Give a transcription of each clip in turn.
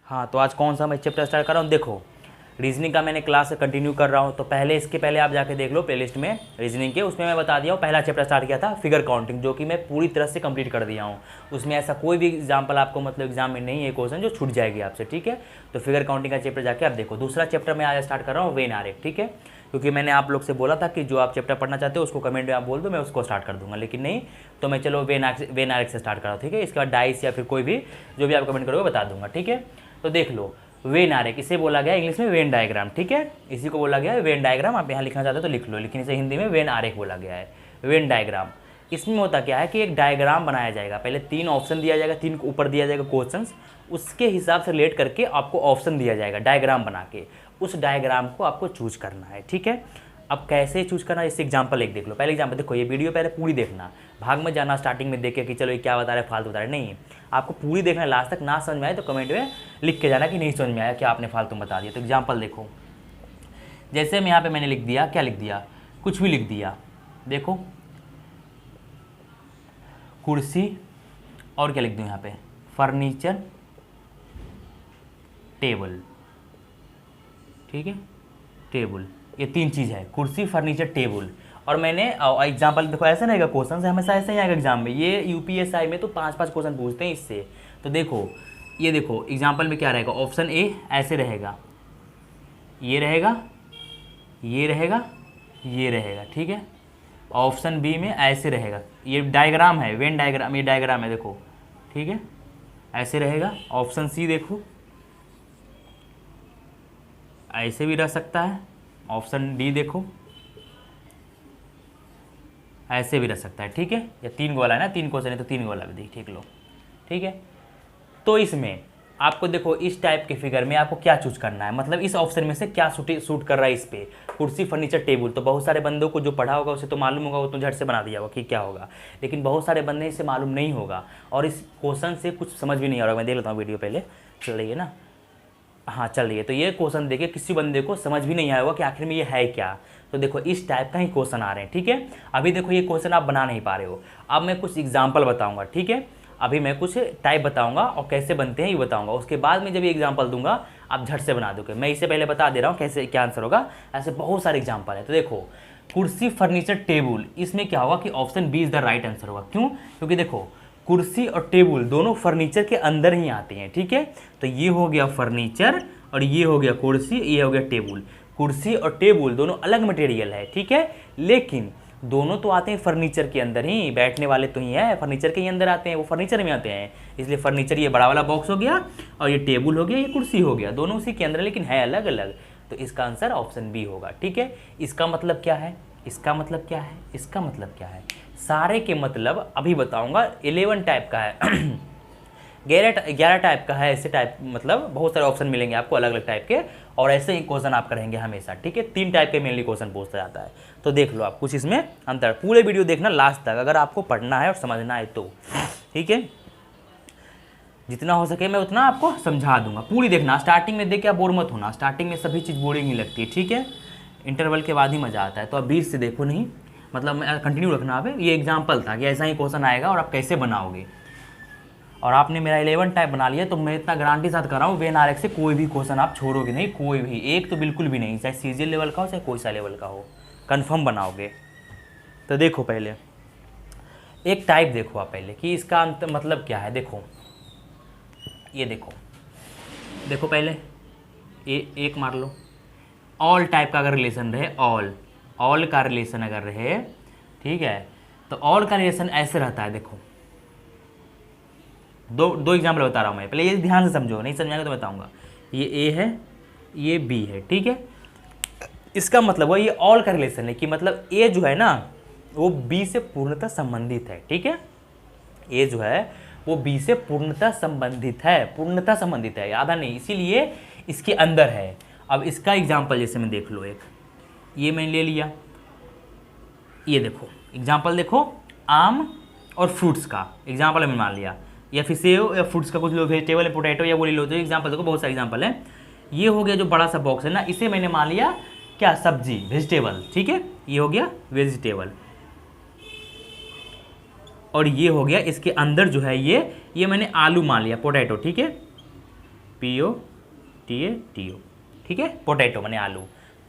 हाँ, तो आज कौन सा मैं चैप्टर स्टार्ट कर रहा हूँ, देखो रीजनिंग का मैंने क्लास कंटिन्यू कर रहा हूँ। तो पहले इसके पहले आप जाके देख लो प्लेलिस्ट में रीजनिंग के, उसमें मैं बता दिया हूँ। पहला चैप्टर स्टार्ट किया था फिगर काउंटिंग, जो कि मैं पूरी तरह से कंप्लीट कर दिया हूँ। उसमें ऐसा कोई भी एग्जाम्पल आपको मतलब एग्जाम में नहीं है क्वेश्चन जो छूट जाएगी आपसे, ठीक है। तो फिगर काउंटिंग का चैप्टर जाके आप देखो। दूसरा चैप्टर मैं आज स्टार्ट कर रहा हूँ वेन आरेख, ठीक है, क्योंकि मैंने आप लोग से बोला था कि जो आप चैप्टर पढ़ना चाहते हो उसको कमेंट में आप बोल दो, मैं उसको स्टार्ट कर दूंगा। लेकिन नहीं, तो मैं चलो वेन आरेख से स्टार्ट कर रहा हूँ, ठीक है। इसके बाद डाइस या फिर कोई भी जो भी आप कमेंट करोगे बता दूंगा, ठीक है। तो देख लो वेन आरेख, इसे बोला गया इंग्लिश में वेन डायग्राम, ठीक है। इसी को बोला गया है वेन डायग्राम। आप यहाँ लिखना चाहते हो तो लिख लो, लेकिन इसे हिंदी में वेन आरेख बोला गया है, वेन डायग्राम। इसमें होता क्या है कि एक डायग्राम बनाया जाएगा। पहले 3 ऑप्शन दिया जाएगा, 3 ऊपर दिया जाएगा क्वेश्चंस, उसके हिसाब से रिलेट करके आपको ऑप्शन दिया जाएगा डायग्राम बना के। उस डायग्राम को आपको चूज करना है, ठीक है। अब कैसे चूज करना है, इससे एग्जाम्पल एक देख लो। पहले एग्जाम्पल देखो, ये वीडियो पहले पूरी देखना, भाग में जाना स्टार्टिंग में देख के कि चलो ये क्या बता रहे फालतू बता रहे, नहीं, आपको पूरी देखना है लास्ट तक। ना समझ में आए तो कमेंट में लिख के जाना कि नहीं समझ में आया, क्या आपने फालतू बता दिया। तो एग्जाम्पल देखो, जैसे मैं यहाँ पे मैंने लिख दिया, क्या लिख दिया, कुछ भी लिख दिया, देखो कुर्सी, और क्या लिख दूँ यहाँ पे, फर्नीचर टेबल, ठीक है, टेबल, ये 3 चीज़ है, कुर्सी फर्नीचर टेबल। और मैंने एग्जाम्पल देखो, ऐसे रहेगा क्वेश्चन हमेशा ऐसे ही आएगा एग्जाम में। ये यूपीएसआई में तो 5-5 क्वेश्चन पूछते हैं इससे। तो देखो, ये देखो एग्जाम्पल में क्या रहेगा, ऑप्शन ए ऐसे रहेगा, ये रहेगा, ये रहेगा, ये रहेगा, ठीक है। ऑप्शन बी में ऐसे रहेगा, ये डायग्राम है, वेन डायग्राम, ये डायग्राम है देखो, ठीक है, ऐसे रहेगा। ऑप्शन सी देखो, ऐसे भी रह सकता है। ऑप्शन डी देखो, ऐसे भी रह सकता है, ठीक है। या 3 गोला है ना, 3 क्वेश्चन है तो 3 गोला भी देख, ठीक लो, ठीक है। तो इसमें आपको देखो इस टाइप के फिगर में आपको क्या चूज करना है, मतलब इस ऑप्शन में से क्या सूट कर रहा है इस पे, कुर्सी फर्नीचर टेबल। तो बहुत सारे बंदों को जो पढ़ा होगा उसे तो मालूम होगा, वो तो झट से बना दिया होगा कि क्या होगा। लेकिन बहुत सारे बंदे इसे मालूम नहीं होगा और इस क्वेश्चन से कुछ समझ भी नहीं आ रहा। मैं देख लेता हूँ वीडियो, पहले चल रही है ना, हाँ चल रही है। तो ये क्वेश्चन देखिए, किसी बंदे को समझ भी नहीं आया होगा कि आखिर में ये है क्या। तो देखो इस टाइप का ही क्वेश्चन आ रहे हैं, ठीक है। अभी देखो ये क्वेश्चन आप बना नहीं पा रहे हो, अब मैं कुछ एग्जाम्पल बताऊंगा, ठीक है। अभी मैं कुछ टाइप बताऊंगा और कैसे बनते हैं ये बताऊंगा। उसके बाद में जब ये एग्जाम्पल दूंगा आप झट से बना दोगे। मैं इससे पहले बता दे रहा हूँ कैसे क्या आंसर होगा। ऐसे बहुत सारे एग्जाम्पल है। तो देखो कुर्सी फर्नीचर टेबल, इसमें क्या होगा कि option B is the right answer होगा। क्यों? क्योंकि देखो कुर्सी और टेबल दोनों फर्नीचर के अंदर ही आते हैं, ठीक है। तो ये हो गया फर्नीचर और ये हो गया कुर्सी, ये हो गया टेबल। कुर्सी और टेबल दोनों अलग मटेरियल है, ठीक है, लेकिन दोनों तो आते हैं फर्नीचर के अंदर ही। बैठने वाले तो ही है, फर्नीचर के ही अंदर आते हैं, वो फर्नीचर में आते हैं। इसलिए फर्नीचर ये बड़ा वाला बॉक्स हो गया और ये टेबल हो गया, ये कुर्सी हो गया, दोनों उसी के अंदर लेकिन है अलग अलग। तो इसका आंसर ऑप्शन बी होगा, ठीक है। इसका मतलब क्या है, इसका मतलब क्या है, इसका मतलब क्या है, सारे के मतलब अभी बताऊंगा। 11 टाइप का है 11 टाइप का है, ऐसे टाइप मतलब बहुत सारे ऑप्शन मिलेंगे आपको अलग अलग टाइप के, और ऐसे ही क्वेश्चन आप करेंगे हमेशा, ठीक है। 3 टाइप के मेनली क्वेश्चन पूछा जाता है। तो देख लो आप कुछ इसमें अंतर, पूरे वीडियो देखना लास्ट तक अगर आपको पढ़ना है और समझना है तो, ठीक है। जितना हो सके मैं उतना आपको समझा दूंगा, पूरी देखना। स्टार्टिंग में देख के आप बोर मत होना, स्टार्टिंग में सभी चीज़ बोरिंग ही लगती है, ठीक है। इंटरवल के बाद ही मज़ा आता है। तो अब बीच से देखो नहीं, मतलब कंटिन्यू रखना। आप ये एग्जाम्पल था कि ऐसा ही क्वेश्चन आएगा और आप कैसे बनाओगे। और आपने मेरा 11 टाइप बना लिया तो मैं इतना गारंटी साथ कर रहा हूँ वेन आरेख से कोई भी क्वेश्चन आप छोड़ोगे नहीं, कोई भी एक तो बिल्कुल भी नहीं, चाहे सीजीएल लेवल का हो चाहे कोई सा लेवल का हो, कंफर्म बनाओगे। तो देखो पहले एक टाइप देखो आप पहले कि इसका अंत मतलब क्या है। देखो ये देखो, देखो पहले एक मार लो। ऑल टाइप का अगर रिलेशन रहे, ऑल का रिलेशन अगर रहे, ठीक है, तो ऑल का रिलेशन ऐसे रहता है। देखो दो एग्जाम्पल बता रहा हूँ मैं, पहले ये ध्यान से समझो, नहीं समझाएंगे तो बताऊंगा। ये ए है, ये बी है, ठीक है। इसका मतलब है ये ऑल का रिलेशन है कि मतलब ए जो है ना वो बी से पूर्णतः संबंधित है, ठीक है। ए जो है वो बी से पूर्णतः संबंधित है, पूर्णतः संबंधित है, आधा नहीं, इसीलिए इसके अंदर है। अब इसका एग्जाम्पल जैसे मैं देख लो, एक ये मैंने ले लिया, ये देखो एग्जाम्पल देखो, आम और फ्रूट्स का एग्जाम्पल मैंने मान लिया, या फिर सेव या फ्रूट्स का कुछ लो, वेजिटेबल है, पोटैटो या वो ले लो। तो एग्जाम्पल देखो बहुत सारे एग्जाम्पल है। ये हो गया जो बड़ा सा बॉक्स है ना, इसे मैंने मान लिया क्या, सब्जी, वेजिटेबल, ठीक है, ये हो गया वेजिटेबल। और ये हो गया इसके अंदर जो है ये मैंने आलू मान लिया, पोटैटो, ठीक है। POTATO, ठीक है, पोटैटो माने आलू।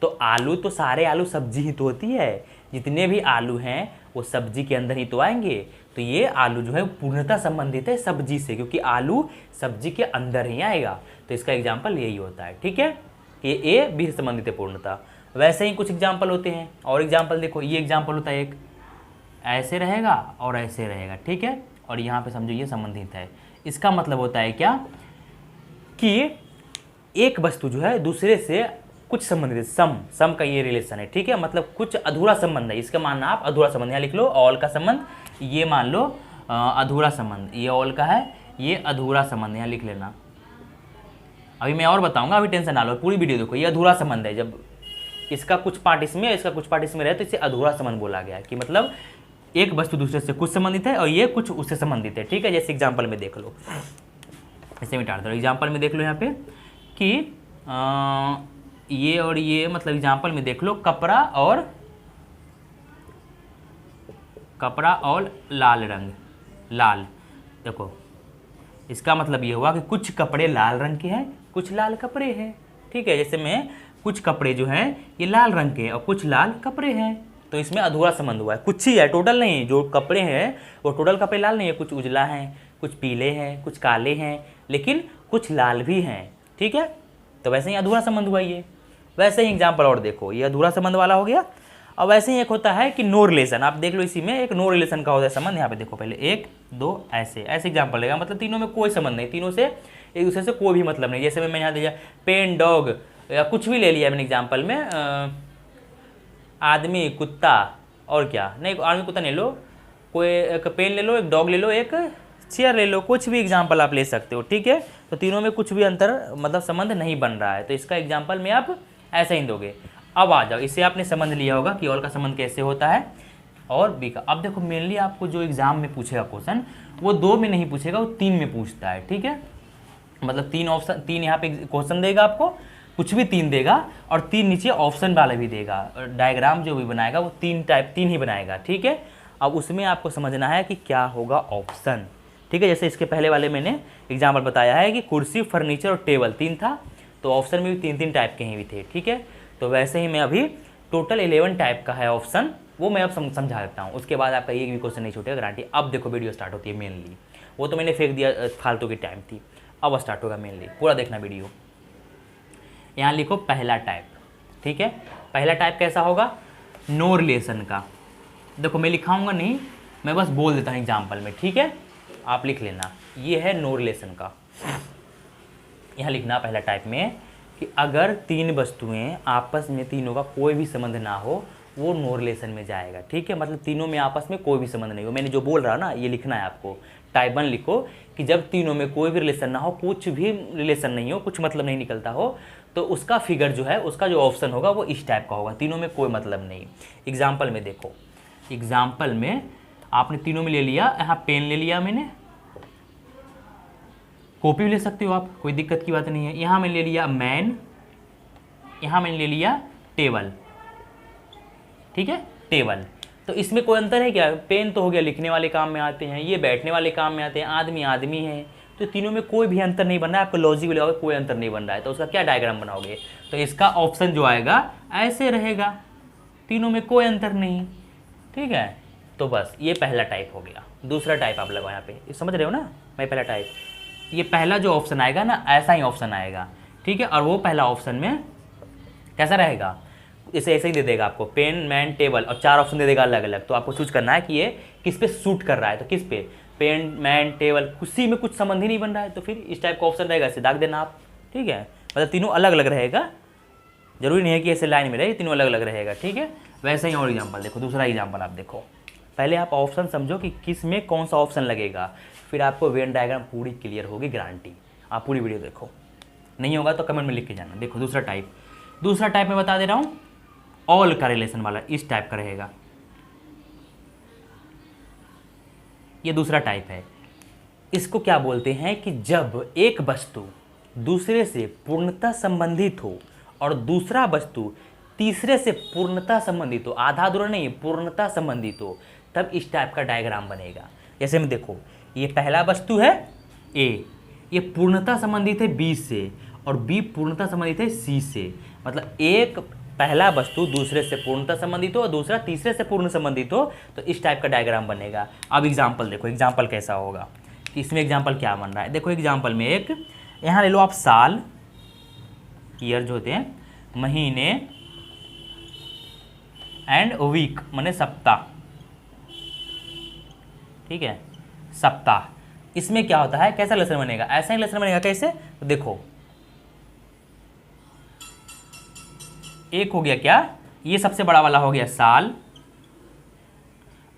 तो आलू तो सारे आलू सब्जी ही तो होती है, जितने भी आलू हैं वो सब्जी के अंदर ही तो आएंगे। तो ये आलू जो है पूर्णतः संबंधित है सब्जी से, क्योंकि आलू सब्जी के अंदर ही आएगा। तो इसका एग्जाम्पल यही होता है, ठीक है, कि ए बी से संबंधित है पूर्णतः। वैसे ही कुछ एग्जाम्पल होते हैं, और एग्जाम्पल देखो, ये एग्जाम्पल होता है एक ऐसे रहेगा और ऐसे रहेगा, ठीक है, और यहाँ पे समझो ये संबंधित है। इसका मतलब होता है क्या कि एक वस्तु जो है दूसरे से कुछ संबंधित है, सम का ये रिलेशन है, ठीक है, मतलब कुछ अधूरा संबंध है, इसका मानना आप अधूरा संबंध, यहाँ लिख लो ऑल का संबंध, ये मान लो अधूरा संबंध, ये ऑल का है, ये अधूरा संबंध, यहाँ लिख लेना। अभी मैं और बताऊंगा, अभी टेंशन ना लो, पूरी वीडियो देखो। ये अधूरा संबंध है, जब इसका कुछ पार्ट इसमें इसका कुछ पार्ट इसमें रहे तो इसे अधूरा संबंध बोला गया है, कि मतलब एक वस्तु दूसरे से कुछ संबंधित है और ये कुछ उससे संबंधित है, ठीक है। जैसे एग्जाम्पल में देख लो, इसे मिटा दो, एग्जाम्पल में देख लो यहाँ पे कि ये और ये, मतलब एग्जाम्पल में देख लो कपड़ा और लाल रंग, लाल, देखो इसका मतलब ये हुआ कि कुछ कपड़े लाल रंग के हैं, कुछ लाल कपड़े हैं, ठीक है। जैसे में कुछ कपड़े जो हैं ये लाल रंग के और कुछ लाल कपड़े हैं, तो इसमें अधूरा संबंध हुआ है, कुछ ही है, टोटल नहीं। जो कपड़े हैं वो टोटल कपड़े लाल नहीं है, कुछ उजला हैं, कुछ पीले हैं, कुछ काले हैं, लेकिन कुछ लाल भी हैं, ठीक है। तो वैसे ही अधूरा संबंध हुआ ये। वैसे ही एग्जाम्पल और देखो, ये अधूरा संबंध वाला हो गया। और वैसे ही एक होता है कि नो रिलेशन, आप देख लो इसी में एक नो रिलेशन का होता है संबंध। यहाँ पे देखो पहले 1 2 ऐसे एग्जाम्पल लगेगा, मतलब तीनों में कोई संबंध नहीं, तीनों से एक दूसरे से कोई भी मतलब नहीं। जैसे मैं यहाँ दिया पेन डॉग, या कुछ भी ले लिया मैंने एग्जाम्पल में, आदमी कुत्ता, और क्या नहीं, आदमी कुत्ता नहीं लो, कोई एक पेन ले लो, एक डॉग ले लो, एक चेयर ले लो, कुछ भी एग्जाम्पल आप ले सकते हो, ठीक है। तो तीनों में कुछ भी अंतर मतलब संबंध नहीं बन रहा है, तो इसका एग्जाम्पल में आप ऐसा ही दोगे। अब आ जाओ, इससे आपने समझ लिया होगा कि ऑल का संबंध कैसे होता है और बी का। अब देखो मेनली आपको जो एग्जाम में पूछेगा क्वेश्चन, वो 2 में नहीं पूछेगा, वो 3 में पूछता है, ठीक है। मतलब 3 ऑप्शन, 3 यहाँ पे क्वेश्चन देगा आपको, कुछ भी 3 देगा, और 3 नीचे ऑप्शन वाला भी देगा। डायग्राम जो भी बनाएगा वो 3 ही बनाएगा, ठीक है। अब उसमें आपको समझना है कि क्या होगा ऑप्शन, ठीक है। जैसे इसके पहले वाले मैंने एग्जाम्पल बताया है कि कुर्सी, फर्नीचर और टेबल 3 था, तो ऑप्शन में भी 3 टाइप के ही भी थे, ठीक है। तो वैसे ही मैं अभी टोटल 11 टाइप का है ऑप्शन, वो मैं अब समझा देता हूँ, उसके बाद आपका एक भी क्वेश्चन नहीं छूटेगा गारंटी। अब देखो वीडियो स्टार्ट होती है मेनली, वो तो मैंने फेंक दिया, फालतू की टाइम थी, अब स्टार्ट होगा मेनली, पूरा देखना वीडियो। यहाँ लिखो पहला टाइप, ठीक है। पहला टाइप कैसा होगा, नो रिलेशन का। देखो मैं लिखाऊंगा नहीं, मैं बस बोल देता हूँ एग्जाम्पल में, ठीक है, आप लिख लेना। ये है नो रिलेशन का, यहाँ लिखना पहला टाइप में कि अगर 3 वस्तुएं आपस में, तीनों का कोई भी संबंध ना हो, वो नो रिलेशन में जाएगा, ठीक है। मतलब तीनों में आपस में कोई भी संबंध नहीं हो, मैंने जो बोल रहा ना ये लिखना है आपको। टाइप 1 लिखो कि जब तीनों में कोई भी रिलेशन ना हो, कुछ भी रिलेशन नहीं हो, कुछ मतलब नहीं निकलता हो, तो उसका फिगर जो है, उसका जो ऑप्शन होगा वो इस टाइप का होगा, तीनों में कोई मतलब नहीं। एग्जाम्पल में देखो, एग्जाम्पल में आपने तीनों में ले लिया, यहाँ पेन ले लिया मैंने, कॉपी भी ले सकते हो आप, कोई दिक्कत की बात नहीं है। यहाँ मैंने ले लिया मैन, यहाँ मैंने ले लिया टेबल, ठीक है, टेबल। तो इसमें कोई अंतर है क्या, पेन तो हो गया लिखने वाले काम में आते हैं, ये बैठने वाले काम में आते हैं, आदमी आदमी है, तो तीनों में कोई भी अंतर नहीं बन रहा है। आपको लॉजिक लगाओगे कोई अंतर नहीं बन रहा है, तो उसका क्या डायग्राम बनाओगे, तो इसका ऑप्शन जो आएगा ऐसे रहेगा, तीनों में कोई अंतर नहीं, ठीक है। तो बस ये पहला टाइप हो गया। दूसरा टाइप आप लगाओ यहाँ पे, समझ रहे हो ना, मैं पहला टाइप, ये पहला जो ऑप्शन आएगा ना, ऐसा ही ऑप्शन आएगा, ठीक है। और वो पहला ऑप्शन में कैसा रहेगा, इसे ऐसे ही दे देगा आपको, पेन मैन टेबल, और 4 ऑप्शन दे देगा अलग अलग। तो आपको चूज करना है कि ये किस पे सूट कर रहा है, तो किस पे, पेन मैन टेबल, किसी में कुछ संबंध ही नहीं बन रहा है, तो फिर इस टाइप का ऑप्शन रहेगा, इसे दाग देना आप, ठीक है। मतलब तीनों अलग अलग रहेगा, जरूरी नहीं है कि ऐसे लाइन में रहे, तीनों अलग अलग रहेगा, ठीक है। वैसे ही और एग्जाम्पल देखो, दूसरा एग्जाम्पल आप देखो, पहले आप ऑप्शन समझो कि किस में कौन सा ऑप्शन लगेगा, फिर आपको वेन डायग्राम पूरी क्लियर होगी, गारंटी। आप पूरी वीडियो देखो, नहीं होगा तो कमेंट में लिख के जाना। देखो दूसरा टाइप में बता दे रहा हूँ, ऑल का रिलेशन वाला इस टाइप का रहेगा, ये दूसरा टाइप है। इसको क्या बोलते हैं कि जब एक वस्तु दूसरे से पूर्णतः संबंधित हो और दूसरा वस्तु तीसरे से पूर्णतः संबंधित हो, आधा अधूरा नहीं, पूर्णतः संबंधित हो, तब इस टाइप का डायग्राम बनेगा। जैसे में देखो, ये पहला वस्तु है ए, ये पूर्णता संबंधित है बी से और बी पूर्णता संबंधित है सी से। मतलब एक पहला वस्तु दूसरे से पूर्णता संबंधित हो और दूसरा तीसरे से पूर्ण संबंधित हो, तो इस टाइप का डायग्राम बनेगा। अब एग्जाम्पल देखो, एग्जाम्पल कैसा होगा, इसमें एग्जाम्पल क्या बन रहा है। देखो एग्जाम्पल में एक यहाँ ले लो आप साल, ईयर जो होते हैं, महीने एंड वीक माने सप्ताह, ठीक है, सप्ताह। इसमें क्या होता है, कैसा लेसन बनेगा, ऐसा ही लेसन बनेगा। कैसे, तो देखो एक हो गया क्या, ये सबसे बड़ा वाला हो गया साल,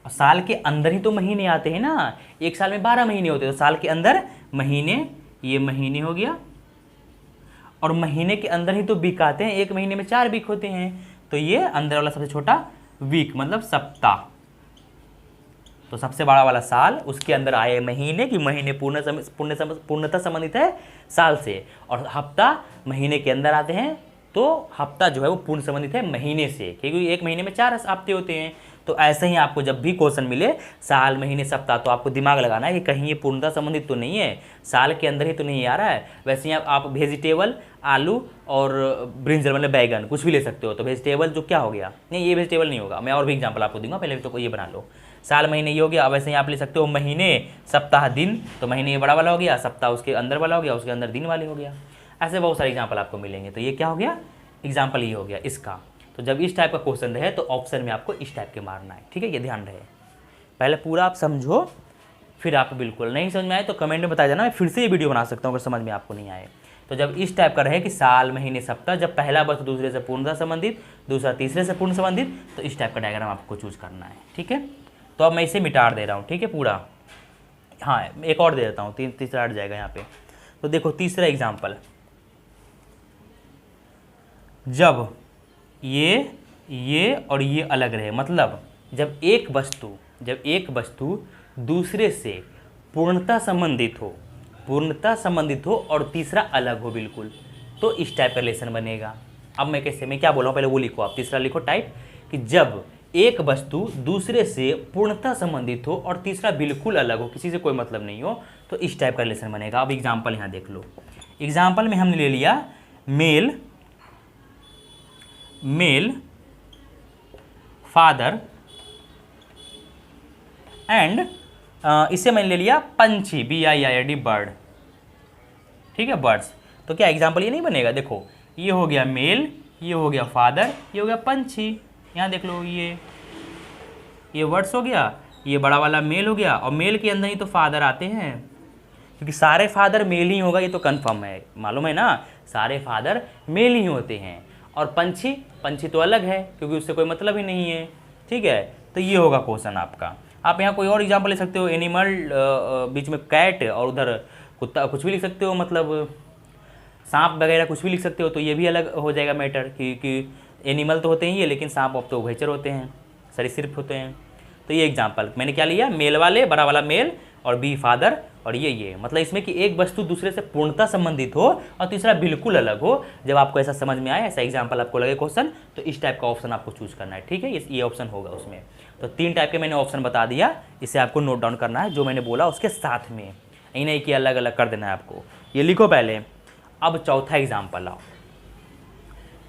और साल के अंदर ही तो महीने आते हैं ना, एक साल में 12 महीने होते हैं, तो साल के अंदर महीने, ये महीने हो गया, और महीने के अंदर ही तो वीक आते हैं, एक महीने में 4 वीक होते हैं, तो ये अंदर वाला सबसे छोटा वीक मतलब सप्ताह। तो सबसे बड़ा वाला साल, उसके अंदर आए महीने की महीने पूर्णता संबंधित है साल से, और हफ्ता महीने के अंदर आते हैं, तो हफ्ता जो है वो पूर्ण संबंधित है महीने से, क्योंकि एक महीने में 4 हफ्ते होते हैं। तो ऐसे ही आपको जब भी क्वेश्चन मिले साल महीने सप्ताह, तो आपको दिमाग लगाना है कि कहीं ये पूर्णता संबंधित तो नहीं है, साल के अंदर ही तो नहीं आ रहा है। वैसे ही आप वेजिटेबल, आलू और ब्रिंजल मतलब बैगन कुछ भी ले सकते हो, तो वेजिटेबल जो क्या हो गया, नहीं ये वेजिटेबल नहीं होगा, मैं और भी एग्जाम्पल आपको दूंगा, पहले तो ये बना लो। साल महीने ये हो गया। अब ऐसे ही आप ले सकते हो महीने सप्ताह दिन, तो महीने ये बड़ा वाला हो गया, सप्ताह उसके अंदर वाला हो गया, उसके अंदर दिन वाले हो गया। ऐसे बहुत सारे एग्जाम्पल आपको मिलेंगे। तो ये क्या हो गया, एग्जाम्पल ये हो गया इसका। तो जब इस टाइप का क्वेश्चन रहे तो ऑप्शन में आपको इस टाइप के मारना है, ठीक है, ये ध्यान रहे। पहले पूरा आप समझो, फिर आपको बिल्कुल नहीं समझ में आए तो कमेंट में बता देना, मैं फिर से ये वीडियो बना सकता हूँ अगर समझ में आपको नहीं आए। तो जब इस टाइप का रहे कि साल महीने सप्ताह, जब पहला वस्तु दूसरे से पूर्णता संबंधित, दूसरा तीसरे से पूर्ण संबंधित, तो इस टाइप का डायग्राम आपको चूज करना है, ठीक है। तो अब मैं इसे मिटा दे रहा हूँ, ठीक है पूरा। हाँ एक और दे देता हूँ, तीसरा हट जाएगा यहाँ पे। तो देखो तीसरा एग्जाम्पल, जब ये और ये अलग रहे, मतलब जब एक वस्तु दूसरे से पूर्णता संबंधित हो और तीसरा अलग हो बिल्कुल, तो इस टाइप का रिलेशन बनेगा। अब मैं कैसे, मैं क्या बोल रहा हूँ पहले वो लिखो आप, तीसरा लिखो टाइप, कि जब एक वस्तु दूसरे से पूर्णता संबंधित हो और तीसरा बिल्कुल अलग हो, किसी से कोई मतलब नहीं हो, तो इस टाइप का रिलेशन बनेगा। अब एग्जाम्पल यहाँ देख लो। एग्जाम्पल में हमने ले लिया मेल फादर एंड इसे मैंने ले लिया पंछी, BIRD बर्ड, ठीक है, बर्ड्स। तो क्या एग्जाम्पल ये नहीं बनेगा, देखो ये हो गया मेल, ये हो गया फादर, ये हो गया पंछी। यहाँ देख लो ये वर्ड्स हो गया, ये बड़ा वाला मेल हो गया, और मेल के अंदर ही तो फादर आते हैं, क्योंकि सारे फादर मेल ही होगा, ये तो कंफर्म है, मालूम है ना, सारे फादर मेल ही होते हैं। और पंछी तो अलग है, क्योंकि उससे कोई मतलब ही नहीं है, ठीक है। तो ये होगा क्वेश्चन आपका। आप यहाँ कोई और एग्जाम्पल ले सकते हो, एनिमल बीच में कैट और उधर कुत्ता, कुछ भी लिख सकते हो, मतलब सांप वगैरह कुछ भी लिख सकते हो, तो ये भी अलग हो जाएगा मैटर, कि एनिमल तो होते ही है, लेकिन सांप अब तो उभयचर होते हैं, सरीसृप होते हैं। तो ये एग्जाम्पल मैंने क्या लिया, मेल वाले, बड़ा वाला मेल, और बी फादर, और ये मतलब इसमें कि एक वस्तु दूसरे से पूर्णता संबंधित हो और तीसरा बिल्कुल अलग हो। जब आपको ऐसा समझ में आए, ऐसा एग्जाम्पल आपको लगे क्वेश्चन, तो इस टाइप का ऑप्शन आपको चूज करना है, ठीक है, ये ऑप्शन होगा उसमें। तो 3 टाइप के मैंने ऑप्शन बता दिया, इसे आपको नोट डाउन करना है, जो मैंने बोला उसके साथ में, यही नहीं कि अलग अलग कर देना है आपको। ये लिखो पहले। अब चौथा एग्जाम्पल आओ,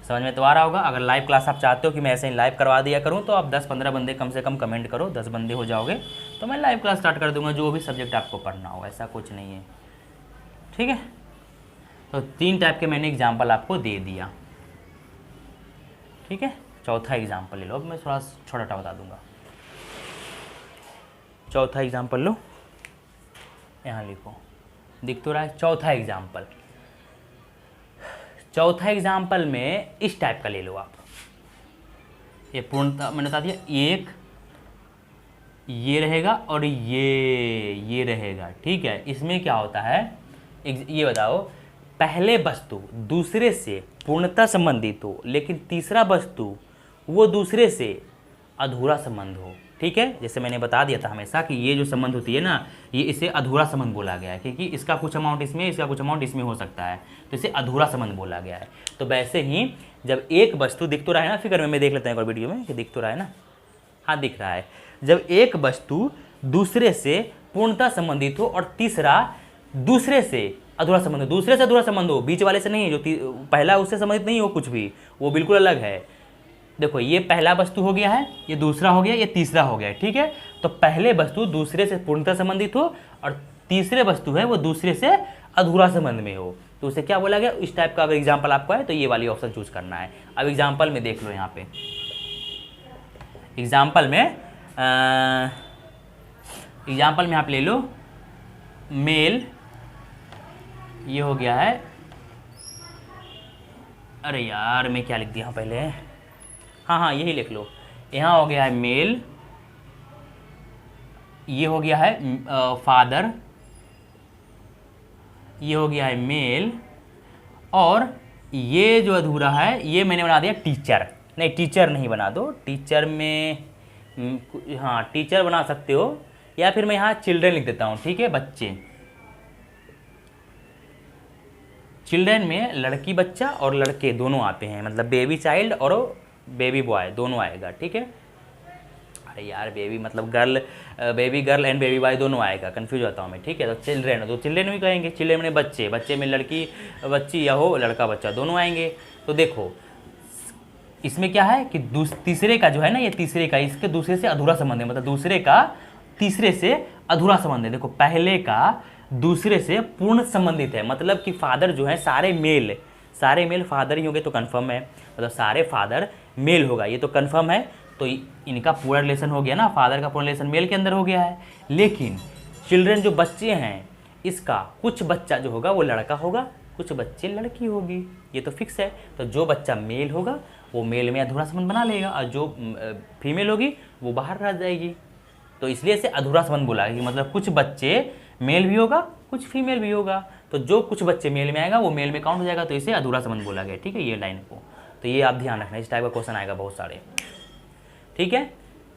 समझ में तो आ रहा होगा। अगर लाइव क्लास आप चाहते हो कि मैं ऐसे ही लाइव करवा दिया करूं, तो आप 10-15 बंदे कम से कम कमेंट करो, 10 बंदे हो जाओगे तो मैं लाइव क्लास स्टार्ट कर दूंगा, जो भी सब्जेक्ट आपको पढ़ना हो, ऐसा कुछ नहीं है, ठीक है। तो 3 टाइप के मैंने एग्जाम्पल आपको दे दिया, ठीक है। चौथा एग्जाम्पल ले लो, अब मैं थोड़ा छोटा बता दूंगा। चौथा एग्जाम्पल लो, यहाँ लिखो, दिख तो रहा है चौथा एग्जाम्पल। चौथा एग्जाम्पल में इस टाइप का ले लो आप, ये पूर्णता मैंने बता दिया, एक ये रहेगा और ये रहेगा, ठीक है। इसमें क्या होता है, ये बताओ, पहले वस्तु दूसरे से पूर्णता संबंधित हो, लेकिन तीसरा वस्तु वो दूसरे से अधूरा संबंध हो, ठीक है। जैसे मैंने बता दिया था हमेशा कि ये जो संबंध होती है ना, ये इसे अधूरा संबंध बोला गया है, क्योंकि इसका कुछ अमाउंट इसमें, इसका कुछ अमाउंट इसमें हो सकता है, तो इसे अधूरा संबंध बोला गया है। तो वैसे ही जब एक वस्तु, दिख तो रहा है ना फिगर में, मैं देख लेता हूँ एक और वीडियो में कि दिख तो रहा है ना, हाँ दिख रहा है। जब एक वस्तु दूसरे से पूर्णता संबंधित हो और तीसरा दूसरे से अधूरा संबंध हो, दूसरे से अधूरा संबंध हो, बीच वाले से नहीं, जो पहला उससे संबंधित नहीं हो कुछ भी, वो बिल्कुल अलग है। देखो ये पहला वस्तु हो गया है, ये दूसरा हो गया, ये तीसरा हो गया, ठीक है। तो पहले वस्तु दूसरे से पूर्णतः संबंधित हो और तीसरे वस्तु है वो दूसरे से अधूरा संबंध में हो, तो उसे क्या बोला गया। इस टाइप का अगर एग्जाम्पल आपको है तो ये वाली ऑप्शन चूज करना है। अब एग्जाम्पल में देख लो, यहाँ पे एग्जाम्पल में आप ले लो मेल, ये हो गया है, अरे यार मैं क्या लिख दिया पहले, हाँ यही लिख लो। यहाँ हो गया है मेल, ये हो गया है फादर, ये हो गया है मेल, और ये जो अधूरा है ये मैंने बना दिया टीचर। नहीं टीचर नहीं बना दो, टीचर में हाँ टीचर बना सकते हो, या फिर मैं यहाँ चिल्ड्रन लिख देता हूँ, ठीक है, बच्चे। चिल्ड्रन में लड़की बच्चा और लड़के दोनों आते हैं, मतलब बेबी चाइल्ड और बेबी बॉय दोनों आएगा, ठीक है। अरे यार बेबी मतलब girl, baby girl and baby boy दोनों आएगा, कंफ्यूज होता हूँ मैं, ठीक है। तो चिल्ड्रेन, तो चिल्ड्रेन भी कहेंगे, चिल्ड्रेन में बच्चे, बच्चे में लड़की बच्ची या हो लड़का बच्चा दोनों आएंगे। तो देखो इसमें क्या है कि तीसरे का जो है ना, ये तीसरे का इसके दूसरे से अधूरा संबंध है, मतलब दूसरे का तीसरे से अधूरा संबंध है। देखो पहले का दूसरे से पूर्ण संबंधित है, मतलब कि फादर जो है सारे मेल फादर ही होंगे तो कंफर्म है, मतलब सारे फादर मेल होगा, ये तो कंफर्म है। तो इनका पूरा रिलेशन हो गया ना, फादर का पूरा रिलेशन मेल के अंदर हो गया है। लेकिन चिल्ड्रन जो बच्चे हैं, इसका कुछ बच्चा जो होगा वो लड़का होगा, कुछ बच्चे लड़की होगी, ये तो फिक्स है। तो जो बच्चा मेल होगा वो मेल में अधूरा संबंध बना लेगा, और जो फीमेल होगी वो बाहर रह जाएगी। तो इसलिए इसे अधूरा संबंध बोला है कि मतलब कुछ बच्चे मेल भी होगा, कुछ फीमेल भी होगा। तो जो कुछ बच्चे मेल में आएगा वो मेल में काउंट हो जाएगा, तो इसे अधूरा संबंध बोला गया, ठीक है, ये लाइन को। तो ये आप ध्यान रखना, इस टाइप का क्वेश्चन आएगा बहुत सारे, ठीक है।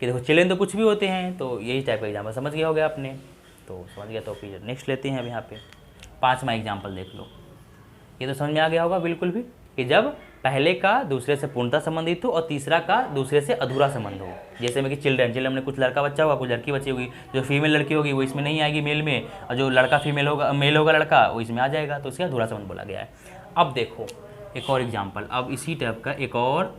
कि देखो चिल्ड्रन तो कुछ भी होते हैं, तो यही टाइप का एग्जाम्पल समझ गया होगा आपने, तो समझ गया। तो फिर नेक्स्ट लेते हैं अब यहाँ पे 5वां एग्जाम्पल देख लो। ये तो समझ में आ गया होगा बिल्कुल भी, कि जब पहले का दूसरे से पूर्णतः संबंधित हो और तीसरा का दूसरे से अधूरा संबंध हो। जैसे में कि चिल्ड्रन में कुछ लड़का बच्चा होगा, कुछ लड़की बच्ची होगी, जो फीमेल लड़की होगी वो इसमें नहीं आएगी मेल में, और जो लड़का फीमेल होगा, मेल होगा लड़का, वो इसमें आ जाएगा, तो इसका अधूरा संबंध बोला गया है। अब देखो एक और एग्जाम्पल, अब इसी टाइप का एक और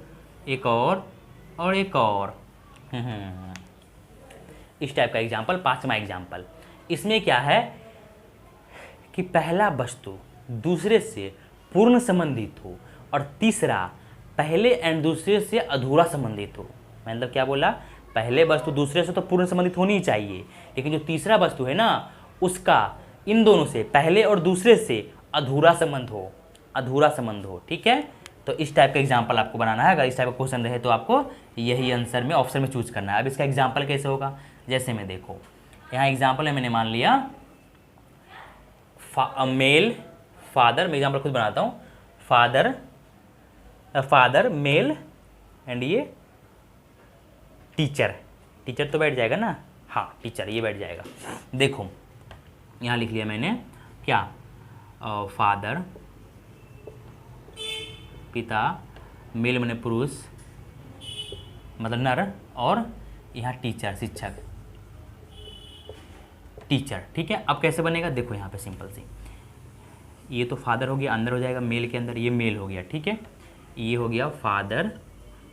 इस टाइप का एग्जाम्पल, 5वां एग्जाम्पल। इसमें क्या है कि पहला वस्तु दूसरे से पूर्ण संबंधित हो और तीसरा पहले एंड दूसरे से अधूरा संबंधित हो। मतलब क्या बोला, पहले वस्तु दूसरे से तो पूर्ण संबंधित होनी ही चाहिए, लेकिन जो तीसरा वस्तु है ना उसका इन दोनों से, पहले और दूसरे से अधूरा संबंध हो, ठीक है। तो इस टाइप का एग्जाम्पल आपको बनाना है। अगर इस टाइप का क्वेश्चन रहे तो आपको यही आंसर में ऑप्शन में चूज करना है। अब इसका एग्जाम्पल कैसे होगा, जैसे में देखो यहाँ एग्जाम्पल में मैंने मान लिया मेल फादर, मैं एग्जाम्पल खुद बनाता हूँ, फादर मेल एंड ये टीचर तो बैठ जाएगा ना, हाँ टीचर ये बैठ जाएगा। देखो यहाँ लिख लिया मैंने क्या, फादर पिता, मेल मैंने पुरुष मतलब नर, और यहाँ टीचर शिक्षक, टीचर, ठीक है। अब कैसे बनेगा देखो यहाँ पे सिंपल सी, ये तो फादर हो गया, अंदर हो जाएगा मेल के अंदर, ये मेल हो गया, ठीक है। ये हो गया फादर,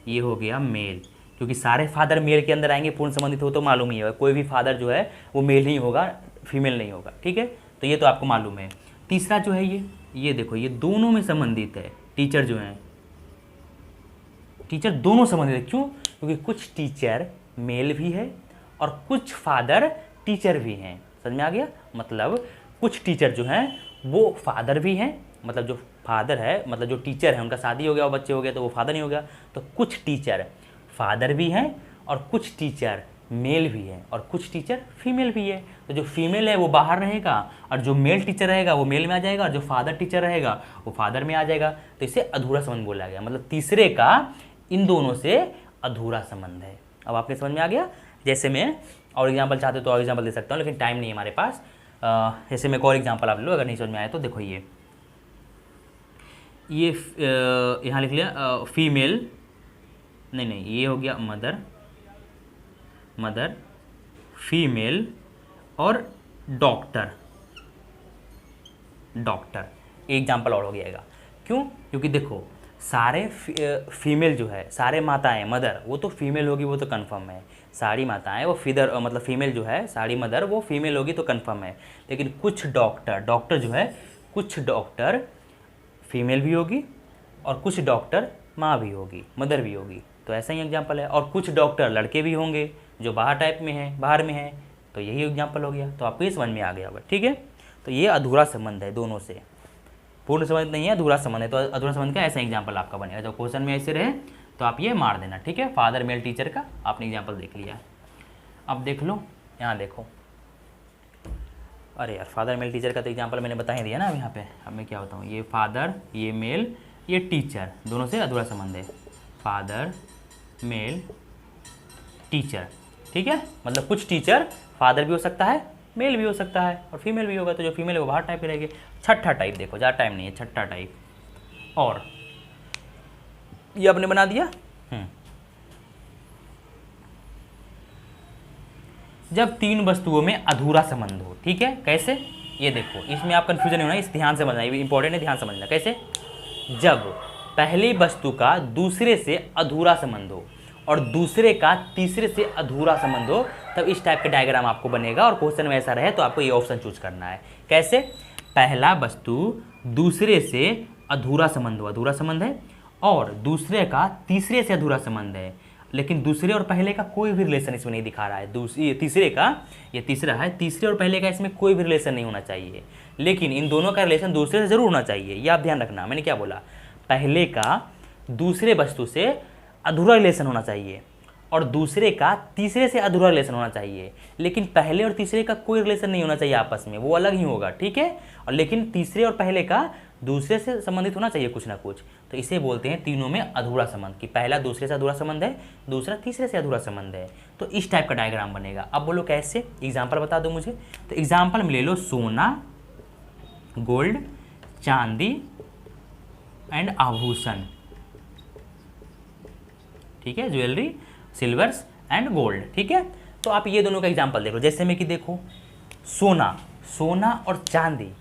ये हो गया मेल, क्योंकि सारे फादर मेल के अंदर आएंगे पूर्ण संबंधित हो तो मालूम ही है, कोई भी फादर जो है वो मेल ही होगा, फीमेल नहीं होगा, ठीक है। तो ये तो आपको मालूम है। तीसरा जो है ये देखो ये दोनों में संबंधित है, टीचर जो है, टीचर दोनों संबंधित है। क्यों? क्योंकि कुछ टीचर मेल भी है और कुछ फादर टीचर भी हैं। समझ में आ गया? मतलब कुछ टीचर जो हैं वो फादर भी हैं, मतलब जो फादर है मतलब जो टीचर है उनका शादी हो गया और बच्चे हो गए तो वो फादर नहीं हो गया। तो कुछ टीचर फादर भी हैं और कुछ टीचर मेल भी है और कुछ टीचर फीमेल भी है। तो जो फीमेल है वो बाहर रहेगा और जो मेल टीचर रहेगा वो मेल में आ जाएगा और जो फादर टीचर रहेगा वो फादर में आ जाएगा। तो इसे अधूरा संबंध बोला गया, मतलब तीसरे का इन दोनों से अधूरा संबंध है। अब आपके समझ में आ गया? जैसे मैं और एग्जाम्पल चाहते तो और एग्जाम्पल दे सकता हूँ, लेकिन टाइम नहीं है हमारे पास। जैसे मैं एक और एग्जाम्पल आप लो, अगर नहीं समझ में आया तो देखो ये यहाँ लिख लिया फीमेल, नहीं ये हो गया मदर फीमेल और डॉक्टर, डॉक्टर। एग्जाम्पल और हो जाएगा। क्यों? क्योंकि देखो सारे फीमेल जो है, सारे माताएं मदर वो तो फीमेल होगी, वो तो कंफर्म है। सारी माताएं वो फिदर मतलब फीमेल जो है, सारी मदर वो फीमेल होगी तो कंफर्म है। लेकिन कुछ डॉक्टर जो है, कुछ डॉक्टर फीमेल भी होगी और कुछ डॉक्टर माँ भी होगी, मदर भी होगी। तो ऐसा ही एग्जाम्पल है। और कुछ डॉक्टर लड़के भी होंगे जो बाहर टाइप में है, बाहर में है। तो यही एग्जाम्पल हो गया। तो आपको ये समझ में आ गया होगा, ठीक है। तो ये अधूरा संबंध है दोनों से, पूर्ण संबंध नहीं है, अधूरा संबंध है। तो अधूरा संबंध का ऐसा एग्जाम्पल आपका बनेगा। जब क्वेश्चन में ऐसे रहे तो आप ये मार देना, ठीक है। फादर मेल टीचर का आपने एग्जाम्पल देख लिया। अब देख लो, यहाँ देखो, अरे यार फादर मेल टीचर का तो एग्जाम्पल मैंने बता ही दिया ना। अब यहाँ पे अब मैं क्या बताऊँ, ये फादर, ये मेल, ये टीचर, दोनों से अधूरा संबंध है। फादर मेल टीचर, ठीक है। मतलब कुछ टीचर फादर भी हो सकता है, मेल भी हो सकता है और फीमेल भी होगा। तो जो फीमेल है वो बाहर टाइप ही रहेगी। छठा टाइप देखो, ज़्यादा टाइम नहीं है, छठा टाइप। और ये आपने बना दिया। जब तीन वस्तुओं में अधूरा संबंध हो, ठीक है। कैसे? ये देखो, इसमें आप कंफ्यूजन नहीं होना, इस ध्यान से समझना, ये इंपॉर्टेंट है, ध्यान समझना। कैसे? जब पहली वस्तु का दूसरे से अधूरा संबंध हो और दूसरे का तीसरे से अधूरा संबंध हो, तब इस टाइप का डायग्राम आपको बनेगा। और क्वेश्चन में ऐसा रहे तो आपको ये ऑप्शन चूज करना है। कैसे? पहला वस्तु दूसरे से अधूरा संबंध हो, अधूरा संबंध है, और दूसरे का तीसरे से अधूरा संबंध है, लेकिन दूसरे और पहले का कोई भी रिलेशन इसमें नहीं दिखा रहा है। तीसरे का, ये तीसरा है, तीसरे और पहले का इसमें कोई भी रिलेशन नहीं होना चाहिए, लेकिन इन दोनों का रिलेशन दूसरे से जरूर होना चाहिए। ये आप ध्यान रखना। मैंने क्या बोला? पहले का दूसरे वस्तु से अधूरा रिलेशन होना चाहिए और दूसरे का तीसरे से अधूरा रिलेशन होना चाहिए, लेकिन पहले और तीसरे का कोई रिलेशन नहीं होना चाहिए आपस में, वो अलग ही होगा, ठीक है। और लेकिन तीसरे और पहले का दूसरे से संबंधित होना चाहिए कुछ ना कुछ। तो इसे बोलते हैं तीनों में अधूरा संबंध, कि पहला दूसरे से अधूरा संबंध है, दूसरा तीसरे से अधूरा संबंध है। तो इस टाइप का डायग्राम बनेगा। अब बोलो कैसे? एग्जाम्पल बता दो मुझे। तो एग्जाम्पल में ले लो सोना, गोल्ड, चांदी एंड आभूषण, ठीक है, ज्वेलरी, सिल्वर्स एंड गोल्ड, ठीक है। तो आप ये दोनों का एग्जाम्पल देखो। जैसे में कि देखो सोना और चांदी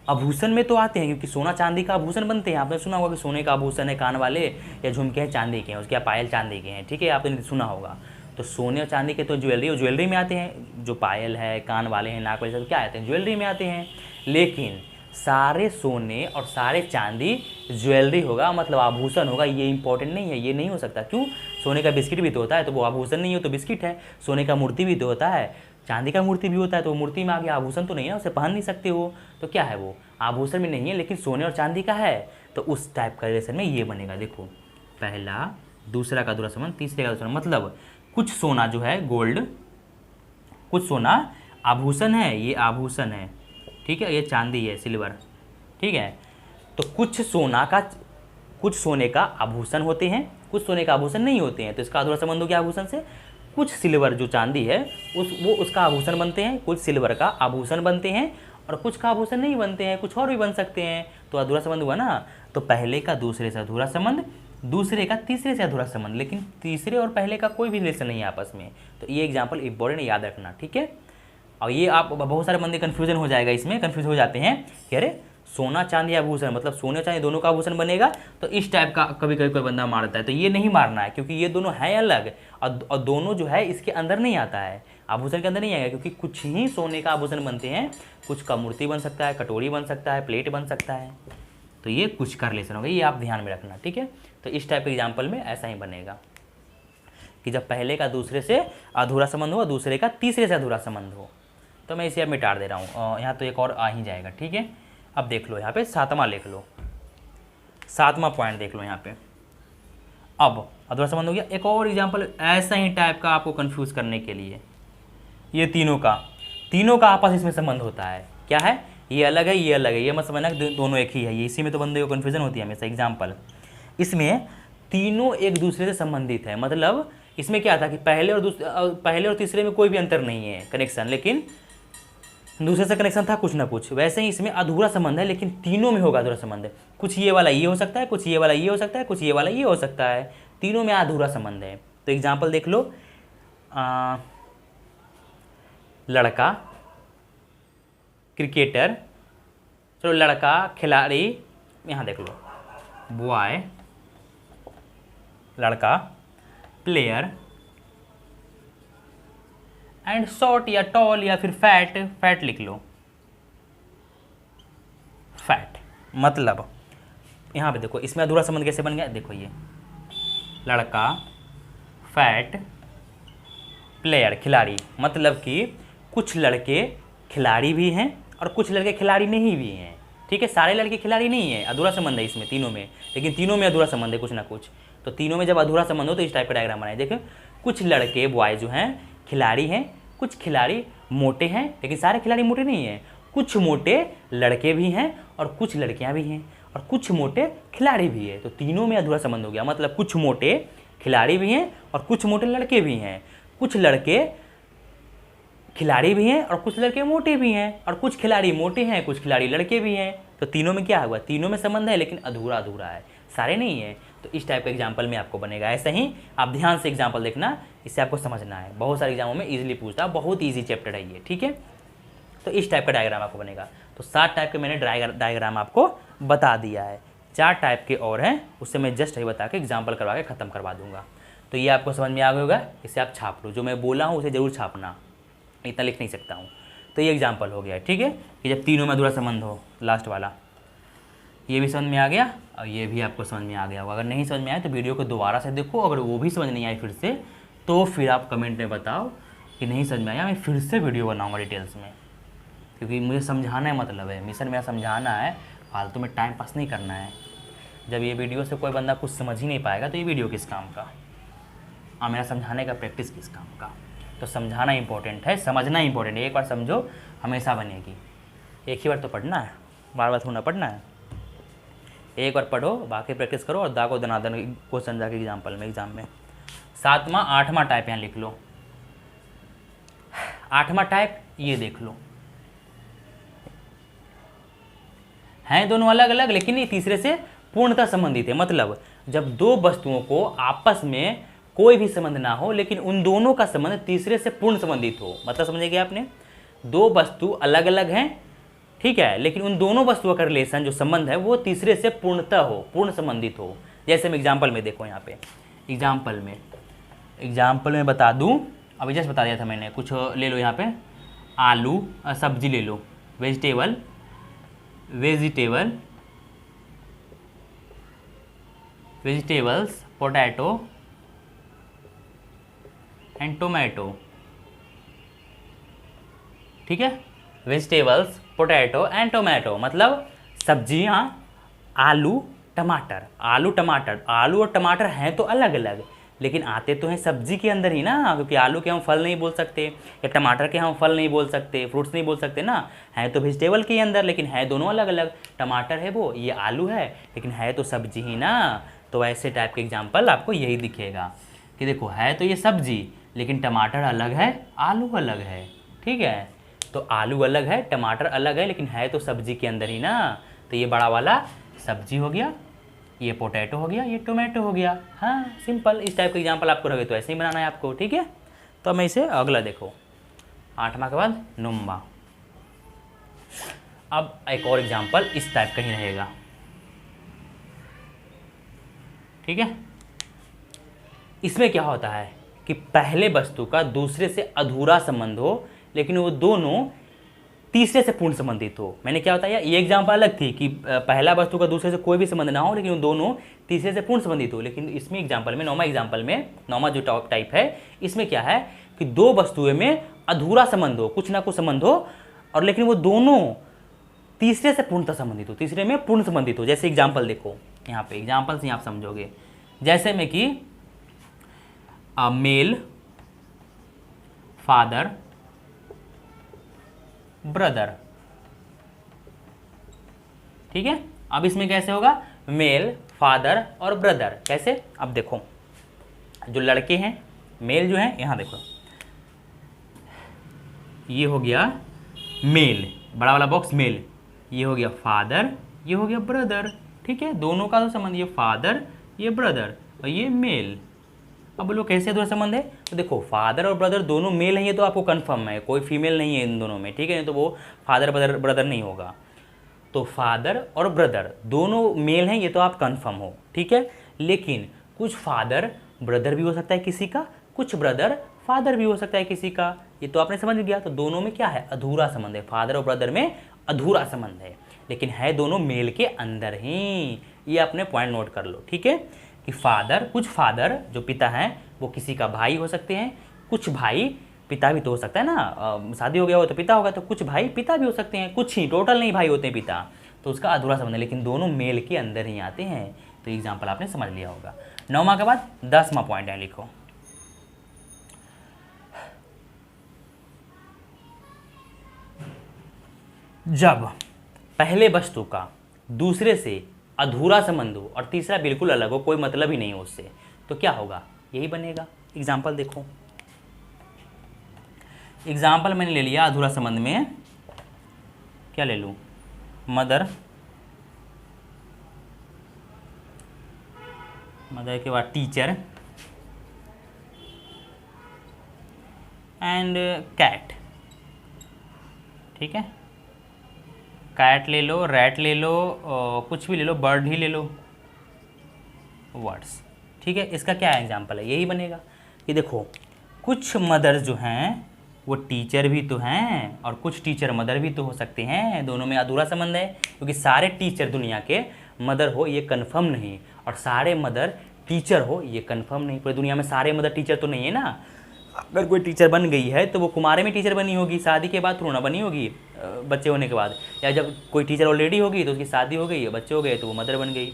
आभूषण में तो आते हैं, क्योंकि सोना चांदी का आभूषण बनते हैं। आपने सुना होगा कि सोने का आभूषण है कान वाले, या झुमके हैं चांदी के हैं, उसके पायल चांदी के हैं, ठीक है, आपने सुना होगा। तो सोने और चांदी के तो ज्वेलरी में आते हैं। जो पायल है, कान वाले हैं, नाक वाले, सब क्या आते हैं? ज्वेलरी में आते हैं। लेकिन सारे सोने और सारे चांदी ज्वेलरी होगा, मतलब आभूषण होगा, ये इंपॉर्टेंट नहीं है, ये नहीं हो सकता। क्यों? सोने का बिस्किट भी तो होता है, तो वो आभूषण नहीं हो तो बिस्किट है। सोने का मूर्ति भी तो होता है, चांदी का मूर्ति भी होता है, तो वो मूर्ति में आ गया, आभूषण तो नहीं है, उसे पहन नहीं सकते हो, तो क्या है वो? आभूषण में नहीं है, लेकिन सोने और चांदी का है। तो उस टाइप का रिलेशन में ये बनेगा। देखो, पहला दूसरा का अधूरा संबंध, तीसरे का अधूरा संबंध, मतलब कुछ सोना जो है गोल्ड, कुछ सोना आभूषण है, ये आभूषण है, ठीक है, ये चांदी है, सिल्वर, ठीक है। तो कुछ सोने का आभूषण होते हैं, कुछ सोने का आभूषण नहीं होते हैं, तो इसका अधूरा संबंध हो गया आभूषण से। कुछ सिल्वर जो चांदी है उसका आभूषण बनते हैं, कुछ सिल्वर का आभूषण बनते हैं, और कुछ का आभूषण नहीं बनते हैं, कुछ और भी बन सकते हैं। तो अधूरा संबंध हुआ ना। तो पहले का दूसरे से अधूरा संबंध, दूसरे का तीसरे से अधूरा संबंध, लेकिन तीसरे और पहले का कोई भी रिलेशन नहीं है आपस में। तो ये एग्जाम्पल इंपॉर्टेंट याद रखना, ठीक है। और ये आप बहुत सारे बंदे कन्फ्यूजन हो जाएगा, इसमें कन्फ्यूज हो जाते हैं कि अरे सोना चांदी आभूषण मतलब सोने चांदी दोनों का आभूषण बनेगा, तो इस टाइप का कभी कभी कोई बंदा मारता है। तो ये नहीं मारना है, क्योंकि ये दोनों हैं अलग, और दोनों जो है इसके अंदर नहीं आता है, आभूषण के अंदर नहीं आएगा, क्योंकि कुछ ही सोने का आभूषण बनते हैं, कुछ का मूर्ति बन सकता है, कटोरी बन सकता है, प्लेट बन सकता है। तो ये कुछ का रिलेशन होगा, ये आप ध्यान में रखना, ठीक है। तो इस टाइप के एग्जाम्पल में ऐसा ही बनेगा कि जब पहले का दूसरे से अधूरा संबंध हो, दूसरे का तीसरे से अधूरा संबंध हो। तो मैं इसे अब मिटा दे रहा हूँ, यहाँ तो एक और आ ही जाएगा, ठीक है। अब देख लो यहाँ पे सातवां लिख लो, सातवां पॉइंट देख लो यहाँ पे। अब अधूरा संबंध हो गया। एक और एग्जाम्पल ऐसा ही टाइप का आपको कंफ्यूज करने के लिए, ये तीनों का आपस इसमें संबंध होता है। क्या है? ये अलग है, ये अलग है, ये मत समझना दोनों एक ही है, ये इसी में तो बंदे को कन्फ्यूजन होती है हमेशा। एग्जाम्पल, इसमें तीनों एक दूसरे से संबंधित है, मतलब इसमें क्या था कि पहले और तीसरे में कोई भी अंतर नहीं है कनेक्शन, लेकिन दूसरे से कनेक्शन था कुछ ना कुछ। वैसे ही इसमें अधूरा संबंध है, लेकिन तीनों में होगा अधूरा संबंध है। कुछ ये वाला ये हो सकता है, कुछ ये वाला ये हो सकता है, कुछ ये वाला ये हो सकता है, तीनों में अधूरा संबंध है। तो एग्जाम्पल देख लो, लड़का, क्रिकेटर, चलो लड़का खिलाड़ी, यहाँ देख लो, बॉय लड़का, प्लेयर, एंड शॉर्ट या टॉल या फिर फैट, फैट लिख लो, फैट। मतलब यहाँ पे देखो इसमें अधूरा संबंध कैसे बन गया, देखो ये लड़का, फैट, प्लेयर खिलाड़ी, मतलब कि कुछ लड़के खिलाड़ी भी हैं और कुछ लड़के खिलाड़ी नहीं भी हैं। ठीक है, सारे लड़के खिलाड़ी नहीं है, अधूरा संबंध है इसमें तीनों में, लेकिन तीनों में अधूरा संबंध है कुछ ना कुछ। तो तीनों में जब अधूरा संबंध हो तो इस टाइप का डायग्राम बनाए। देखो कुछ लड़के बॉय जो हैं खिलाड़ी हैं, कुछ खिलाड़ी मोटे हैं, लेकिन सारे खिलाड़ी मोटे नहीं हैं, कुछ मोटे लड़के भी हैं और कुछ लड़कियां भी हैं और कुछ मोटे खिलाड़ी भी है। तो तीनों में अधूरा संबंध हो गया, मतलब कुछ मोटे खिलाड़ी भी हैं और कुछ मोटे लड़के भी हैं, कुछ लड़के खिलाड़ी भी हैं और कुछ लड़के मोटे भी हैं, और कुछ खिलाड़ी मोटे हैं कुछ खिलाड़ी लड़के भी हैं। तो तीनों में क्या हुआ, तीनों में संबंध है लेकिन अधूरा अधूरा है, सारे नहीं है। तो इस टाइप का एग्जाम्पल में आपको बनेगा। ऐसे ही आप ध्यान से एग्जाम्पल देखना, इससे आपको समझना है। बहुत सारे एग्जामों में इजीली पूछता है, बहुत ईजी चैप्टर है ये। ठीक है, तो इस टाइप का डायग्राम आपको बनेगा। तो 7 टाइप के मैंने डायग्राम आपको बता दिया है, 4 टाइप के और हैं, उससे मैं जस्ट ही बता के एग्जाम्पल करवा के ख़त्म करवा दूंगा। तो ये आपको समझ में आ गया होगा, इसे आप छाप लो, जो मैं बोला हूँ उसे ज़रूर छापना, इतना लिख नहीं सकता हूँ। तो ये एग्जाम्पल हो गया, ठीक है, कि जब तीनों में अधूरा संबंध हो, लास्ट वाला ये भी समझ में आ गया और ये भी आपको समझ में आ गया होगा। अगर नहीं समझ में आया तो वीडियो को दोबारा से देखो, अगर वो भी समझ नहीं आई फिर से तो फिर आप कमेंट में बताओ कि नहीं समझ में आया, मैं फिर से वीडियो बनाऊँगा डिटेल्स में, क्योंकि मुझे समझाना है, मतलब है मिशन मेरा समझाना है, फालतू में टाइम पास नहीं करना है। जब ये वीडियो से कोई बंदा कुछ समझ ही नहीं पाएगा तो ये वीडियो किस काम का, और मेरा समझाने का प्रैक्टिस किस काम का। तो समझाना इंपॉर्टेंट है, समझना इंपॉर्टेंट है। एक बार समझो हमेशा बनेगी, एक ही बार तो पढ़ना है, बार बार थोड़ा पढ़ना है। एक बार पढ़ो, बाकी प्रैक्टिस करो और दागो दनादन क्वेश्चन जाके एग्जाम्पल में, एग्जाम में। 7वां 8वां टाइप यहाँ लिख लो। 8वां टाइप ये देख लो, हैं दोनों अलग अलग लेकिन ये तीसरे से पूर्णतः संबंधित है। मतलब जब दो वस्तुओं को आपस में कोई भी संबंध ना हो लेकिन उन दोनों का संबंध तीसरे से पूर्ण संबंधित हो। मतलब समझेंगे आपने, दो वस्तु अलग अलग हैं, ठीक है, लेकिन उन दोनों वस्तुओं का रिलेशन जो संबंध है वो तीसरे से पूर्णतः हो, पूर्ण संबंधित हो। जैसे मैं एग्जाम्पल में देखो, यहाँ पे एग्जाम्पल में बता दूं, अभी जस्ट बता दिया था मैंने, कुछ ले लो यहाँ पे, आलू सब्जी ले लो, वेजिटेबल्स पोटैटो एंड टोमेटो, ठीक है, वेजिटेबल्स पोटैटो एंड टोमेटो, मतलब सब्जियां, आलू टमाटर। आलू और टमाटर हैं तो अलग अलग, लेकिन आते तो हैं सब्जी के अंदर ही ना, क्योंकि आलू के हम फल नहीं बोल सकते या टमाटर के हम फल नहीं बोल सकते, फ्रूट्स नहीं बोल सकते ना, है तो वेजिटेबल के अंदर लेकिन है दोनों अलग अलग। टमाटर है वो, ये आलू है, लेकिन है तो सब्जी ही ना। तो ऐसे टाइप के एग्जाम्पल आपको यही दिखेगा कि देखो है तो ये सब्जी लेकिन टमाटर अलग है, आलू अलग है, ठीक है। तो आलू अलग है, टमाटर अलग है, लेकिन है तो सब्जी के अंदर ही ना। तो ये बड़ा वाला सब्जी हो गया, ये पोटैटो हो गया, ये टोमेटो हो गया। हाँ सिंपल, इस टाइप का एग्जाम्पल आपको रहे तो ऐसे ही बनाना है आपको, ठीक है। तो मैं इसे अगला देखो, 8वां के बाद 9वां। अब एक और एग्जाम्पल इस टाइप का ही रहेगा, ठीक है। इसमें क्या होता है कि पहले वस्तु का दूसरे से अधूरा संबंध हो लेकिन वो दोनों तीसरे से पूर्ण संबंधित हो। मैंने क्या बताया, ये एग्जाम्पल अलग थी कि पहला वस्तु का दूसरे से कोई भी संबंध ना हो लेकिन वो दोनों तीसरे से पूर्ण संबंधित हो। लेकिन इसमें एग्जाम्पल में, 9वां एग्जाम्पल में, 9वां जो टॉप टाइप है, इसमें क्या है कि दो वस्तुओं में अधूरा संबंध हो, कुछ ना कुछ संबंध हो, और लेकिन वो दोनों तीसरे से पूर्णतः संबंधित हो, तीसरे में पूर्ण संबंधित हो। जैसे एग्जाम्पल देखो यहाँ पे, एग्जाम्पल से आप समझोगे। जैसे में कि मेल फादर ब्रदर, ठीक है। अब इसमें कैसे होगा, मेल फादर और ब्रदर, कैसे, अब देखो जो लड़के हैं, मेल जो है, यहां देखो ये हो गया मेल, बड़ा वाला बॉक्स मेल, ये हो गया फादर, ये हो गया ब्रदर, ठीक है। दोनों का तो संबंध, ये फादर ये ब्रदर और ये मेल। अब बोलो कैसे अधूरा संबंध है, तो देखो फादर और ब्रदर दोनों मेल हैं, ये तो आपको कंफर्म है, कोई फीमेल नहीं है इन दोनों में, ठीक है, नहीं तो वो फादर ब्रदर नहीं होगा। तो फादर और ब्रदर दोनों मेल हैं, ये तो आप कंफर्म हो, ठीक है। लेकिन कुछ फादर ब्रदर भी हो सकता है किसी का, कुछ ब्रदर फादर भी हो सकता है किसी का, ये तो आपने समझ गया। तो दोनों में क्या है, अधूरा संबंध है, फादर और ब्रदर में अधूरा संबंध है, लेकिन है दोनों मेल के अंदर ही। ये अपने पॉइंट नोट कर लो, ठीक है, कि फादर, कुछ फादर जो पिता हैं वो किसी का भाई हो सकते हैं, कुछ भाई पिता भी तो हो सकता है ना, शादी हो गया हो तो पिता होगा, तो कुछ भाई पिता भी हो सकते हैं, कुछ ही, टोटल नहीं भाई होते हैं पिता, तो उसका अधूरा संबंध है, लेकिन दोनों मेल के अंदर ही आते हैं। तो एग्जाम्पल आपने समझ लिया होगा। 9वां के बाद 10वां पॉइंट है, लिखो। जब पहले वस्तु का दूसरे से अधूरा संबंध हो और तीसरा बिल्कुल अलग हो, कोई मतलब ही नहीं हो उससे, तो क्या होगा, यही बनेगा। एग्जाम्पल देखो, एग्जाम्पल मैंने ले लिया अधूरा संबंध में, क्या ले लूँ, मदर, मदर के बाद टीचर एंड कैट, ठीक है, कैट ले लो, रैट ले लो, कुछ भी ले लो, बर्ड ही ले लो, वर्ड्स, ठीक है। इसका क्या एग्जाम्पल है, यही बनेगा कि देखो कुछ मदर्स जो हैं वो टीचर भी तो हैं और कुछ टीचर मदर भी तो हो सकते हैं, दोनों में अधूरा संबंध है, क्योंकि सारे टीचर दुनिया के मदर हो ये कंफर्म नहीं, और सारे मदर टीचर हो ये कंफर्म नहीं, पूरी दुनिया में सारे मदर टीचर तो नहीं है ना। अगर कोई टीचर बन गई है तो वो कुमारे में टीचर बनी होगी, शादी के बाद थोड़ा ना बनी होगी, बच्चे होने के बाद, या जब कोई टीचर ऑलरेडी होगी तो उसकी शादी हो गई, बच्चे हो गए तो वो मदर बन गई।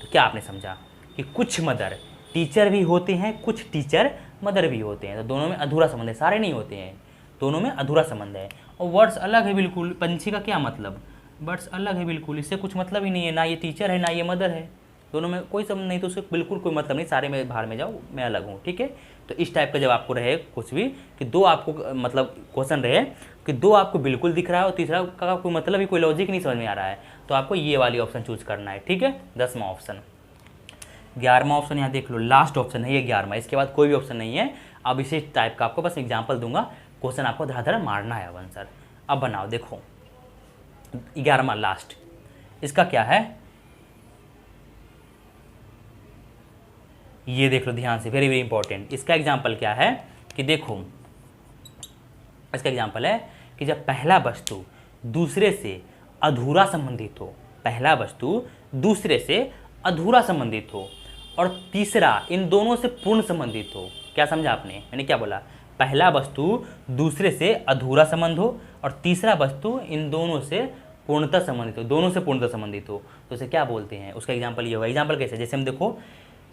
तो क्या आपने समझा कि कुछ मदर टीचर भी होते हैं, कुछ टीचर मदर भी होते हैं, तो दोनों में अधूरा संबंध है, सारे नहीं होते हैं, दोनों में अधूरा संबंध है। और वर्ड्स अलग है बिल्कुल, पंछी का क्या मतलब, वर्ड्स अलग है बिल्कुल, इससे कुछ मतलब ही नहीं है, ना ये टीचर है ना ये मदर है, दोनों में कोई संबंध नहीं, तो उससे बिल्कुल कोई मतलब नहीं, सारे में बाहर में जाओ, मैं अलग हूँ, ठीक है। तो इस टाइप का जब आपको रहे कुछ भी कि दो आपको मतलब क्वेश्चन रहे कि दो आपको बिल्कुल दिख रहा है और तीसरा का कोई मतलब ही, कोई लॉजिक नहीं समझ में आ रहा है, तो आपको ये वाली ऑप्शन चूज करना है, ठीक है। 10वां ऑप्शन। 11वां ऑप्शन यहाँ देख लो, लास्ट ऑप्शन है ये 11वां, इसके बाद कोई भी ऑप्शन नहीं है। अब इसी टाइप का आपको बस एग्जाम्पल दूंगा, क्वेश्चन आपको धड़ाधड़ मारना है आंसर। अब बनाओ, देखो 11वां लास्ट, इसका क्या है ये देख लो ध्यान से, वेरी वेरी इंपॉर्टेंट। इसका एग्जाम्पल क्या है कि देखो, इसका एग्जाम्पल है कि जब पहला वस्तु दूसरे से अधूरा संबंधित हो, पहला वस्तु दूसरे से अधूरा संबंधित हो और तीसरा इन दोनों से पूर्ण संबंधित हो। क्या समझा आपने, मैंने क्या बोला, पहला वस्तु दूसरे से अधूरा संबंध हो और तीसरा वस्तु इन दोनों से पूर्णतः संबंधित हो, दोनों से पूर्णतः संबंधित हो, तो उसे क्या बोलते हैं। उसका एग्जाम्पल ये होगा। एग्जाम्पल कैसे, जैसे हम देखो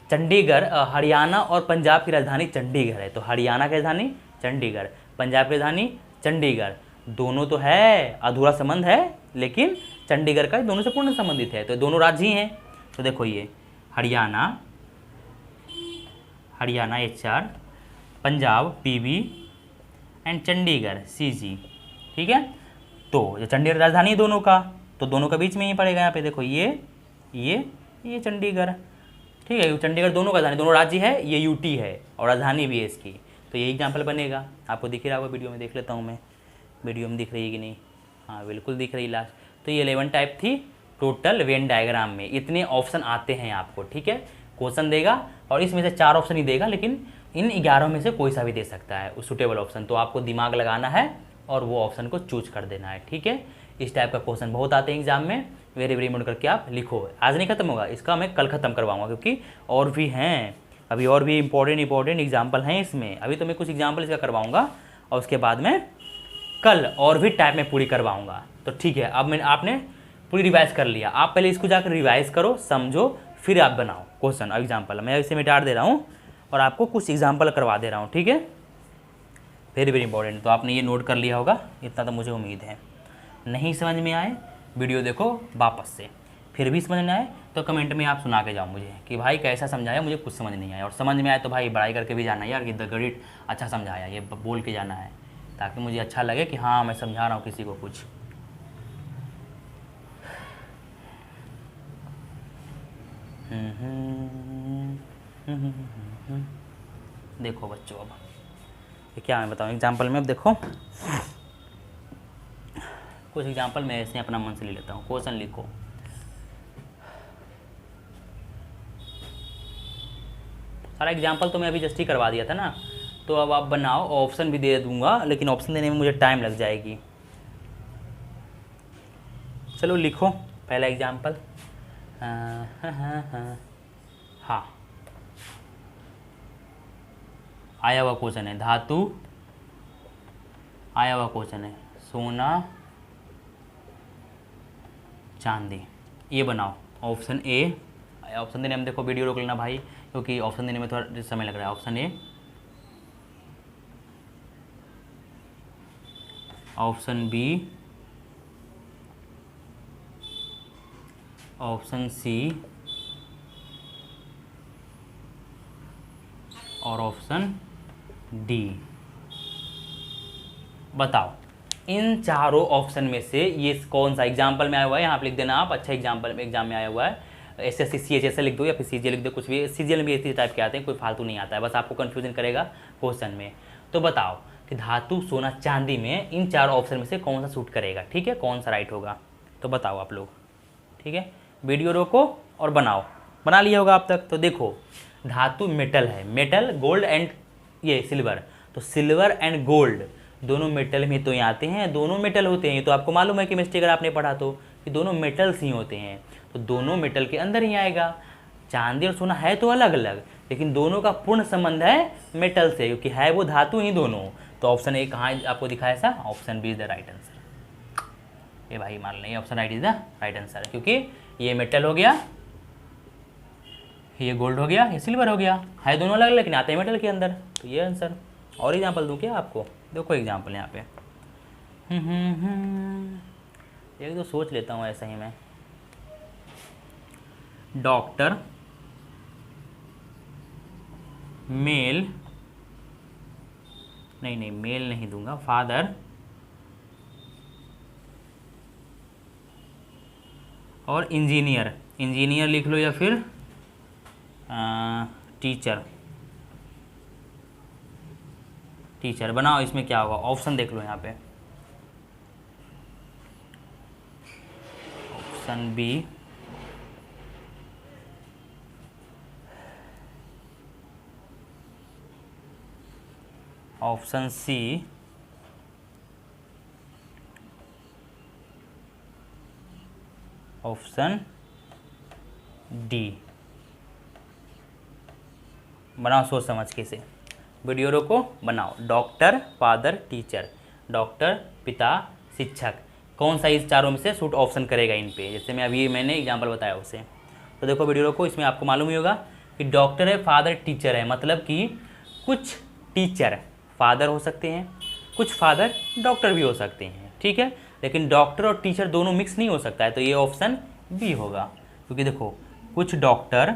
चंडीगढ़, हरियाणा और पंजाब की राजधानी चंडीगढ़ है, तो हरियाणा की राजधानी चंडीगढ़, पंजाब की राजधानी चंडीगढ़, दोनों तो है अधूरा संबंध है, लेकिन चंडीगढ़ का दोनों से पूर्ण संबंधित है, तो दोनों राज्य ही हैं। तो देखो ये Haryana, Haryana HR, Punjab PB and Chandigarh CG, ठीक है। तो ये चंडीगढ़ राजधानी है दोनों का, तो दोनों का बीच में ही पड़ेगा यहाँ पे, देखो ये चंडीगढ़, ठीक है, चंडीगढ़ दोनों का राजधानी, दोनों राज्य है, ये UT है और राजधानी भी है इसकी, तो ये एग्जाम्पल बनेगा। आपको दिख रहा होगा वीडियो में, देख लेता हूँ मैं वीडियो में दिख रही है कि नहीं, हाँ बिल्कुल दिख रही लास्ट। तो ये 11 टाइप थी टोटल वेन डायग्राम में, इतने ऑप्शन आते हैं आपको, ठीक है। क्वेश्चन देगा और इसमें से 4 ऑप्शन ही देगा, लेकिन इन 11 में से कोई सा भी दे सकता है उस सुटेबल ऑप्शन, तो आपको दिमाग लगाना है और वो ऑप्शन को चूज कर देना है, ठीक है। इस टाइप का क्वेश्चन बहुत आते हैं एग्जाम में, वेरी वेरी नोट करके आप लिखो। आज नहीं खत्म होगा, इसका मैं कल खत्म करवाऊंगा, क्योंकि और भी हैं, अभी और भी इंपॉर्टेंट एग्जाम्पल हैं इसमें। अभी तो मैं कुछ एग्जाम्पल इसका करवाऊंगा और उसके बाद में कल और भी टाइप में पूरी करवाऊंगा, तो ठीक है। अब आपने पूरी रिवाइज कर लिया, आप पहले इसको जाकर रिवाइज करो, समझो, फिर आप बनाओ क्वेश्चन एग्जाम्पल। मैं इसे मिटा दे रहा हूँ और आपको कुछ एग्जाम्पल करवा दे रहा हूँ, ठीक है, वेरी वेरी इंपॉर्टेंट। तो आपने ये नोट कर लिया होगा, इतना तो मुझे उम्मीद है। नहीं समझ में आए वीडियो देखो वापस से, फिर भी समझ में आए तो कमेंट में आप सुना के जाओ मुझे कि भाई कैसा समझाया, मुझे कुछ समझ नहीं आया, और समझ में आए तो भाई बड़ाई करके भी जाना है यार कि द ग्रेट अच्छा समझाया, ये बोल के जाना है, ताकि मुझे अच्छा लगे कि हाँ मैं समझा रहा हूँ किसी को कुछ। देखो बच्चों, अब क्या मैं बताऊँ एग्जाम्पल में, अब देखो कुछ एग्जाम्पल मैं ऐसे अपना मन से ले लेता हूँ। क्वेश्चन लिखो, सारा एग्जाम्पल तो मैं अभी जस्ट ही करवा दिया था ना, तो अब आप बनाओ। ऑप्शन भी दे दूंगा, लेकिन ऑप्शन देने में मुझे टाइम लग जाएगी। चलो लिखो पहला एग्जाम्पल। हाँ, आया हुआ क्वेश्चन है, धातु आया हुआ क्वेश्चन है, सोना चांदी, ये बनाओ। ऑप्शन ए, ऑप्शन देने में देखो वीडियो रोक लेना भाई, क्योंकि ऑप्शन देने में थोड़ा समय लग रहा है। Option A, option B, option C और ऑप्शन डी। बताओ इन चारों ऑप्शन में से ये कौन सा एग्जाम्पल में आया हुआ है, यहाँ पे लिख देना आप। अच्छा एग्जाम्पल एग्जाम में आया हुआ है, SSC CH लिख दो या फिर CGL लिख दो, कुछ भी। CGL में भी इसी टाइप के आते हैं, कोई फालतू नहीं आता है, बस आपको कन्फ्यूजन करेगा क्वेश्चन में। तो बताओ कि धातु सोना चांदी में इन चार ऑप्शन में से कौन सा सूट करेगा, ठीक है, कौन सा राइट होगा। तो बताओ आप लोग, ठीक है। वीडियो रोको और बनाओ। बना लिया होगा आप तक। तो देखो धातु मेटल है, मेटल गोल्ड एंड ये सिल्वर, तो सिल्वर एंड गोल्ड दोनों मेटल में तो ये आते हैं, दोनों मेटल होते हैं, तो आपको मालूम है केमिस्ट्री अगर आपने पढ़ा तो कि दोनों मेटल्स ही होते हैं, तो दोनों मेटल के अंदर ही आएगा। चांदी और सोना है तो अलग अलग, लेकिन दोनों का पूर्ण संबंध है मेटल से, क्योंकि है वो धातु ही दोनों। तो ऑप्शन ए कहाँ आपको दिखाया था, option B is the right answer. ये भाई मान लें option right is the right answer, क्योंकि ये मेटल हो गया, ये गोल्ड हो गया, ये सिल्वर हो गया, है दोनों अलग लेकिन आते हैं मेटल के अंदर, तो ये आंसर। और एग्जांपल दूं क्या आपको, देखो एग्जांपल यहाँ पे। एक तो सोच लेता हूँ ऐसा ही मैं। डॉक्टर, मेल, नहीं मेल नहीं दूंगा, फादर और इंजीनियर, इंजीनियर लिख लो या फिर टीचर, टीचर बनाओ। इसमें क्या होगा, ऑप्शन देख लो यहाँ पे। Option B, option C, option D. बनाओ सोच समझ के से, वीडियो रोको, बनाओ। डॉक्टर, फादर, टीचर, डॉक्टर पिता, शिक्षक, कौन सा इस चारों में से सूट ऑप्शन करेगा इन पे, जैसे मैं अभी मैंने एग्जांपल बताया उसे। तो देखो वीडियो रोको, इसमें आपको मालूम ही होगा कि डॉक्टर है, फादर, टीचर है, मतलब कि कुछ टीचर फादर हो सकते हैं, कुछ फादर डॉक्टर भी हो सकते हैं, ठीक है, लेकिन डॉक्टर और टीचर दोनों मिक्स नहीं हो सकता है, तो ये ऑप्शन बी होगा। क्योंकि देखो कुछ डॉक्टर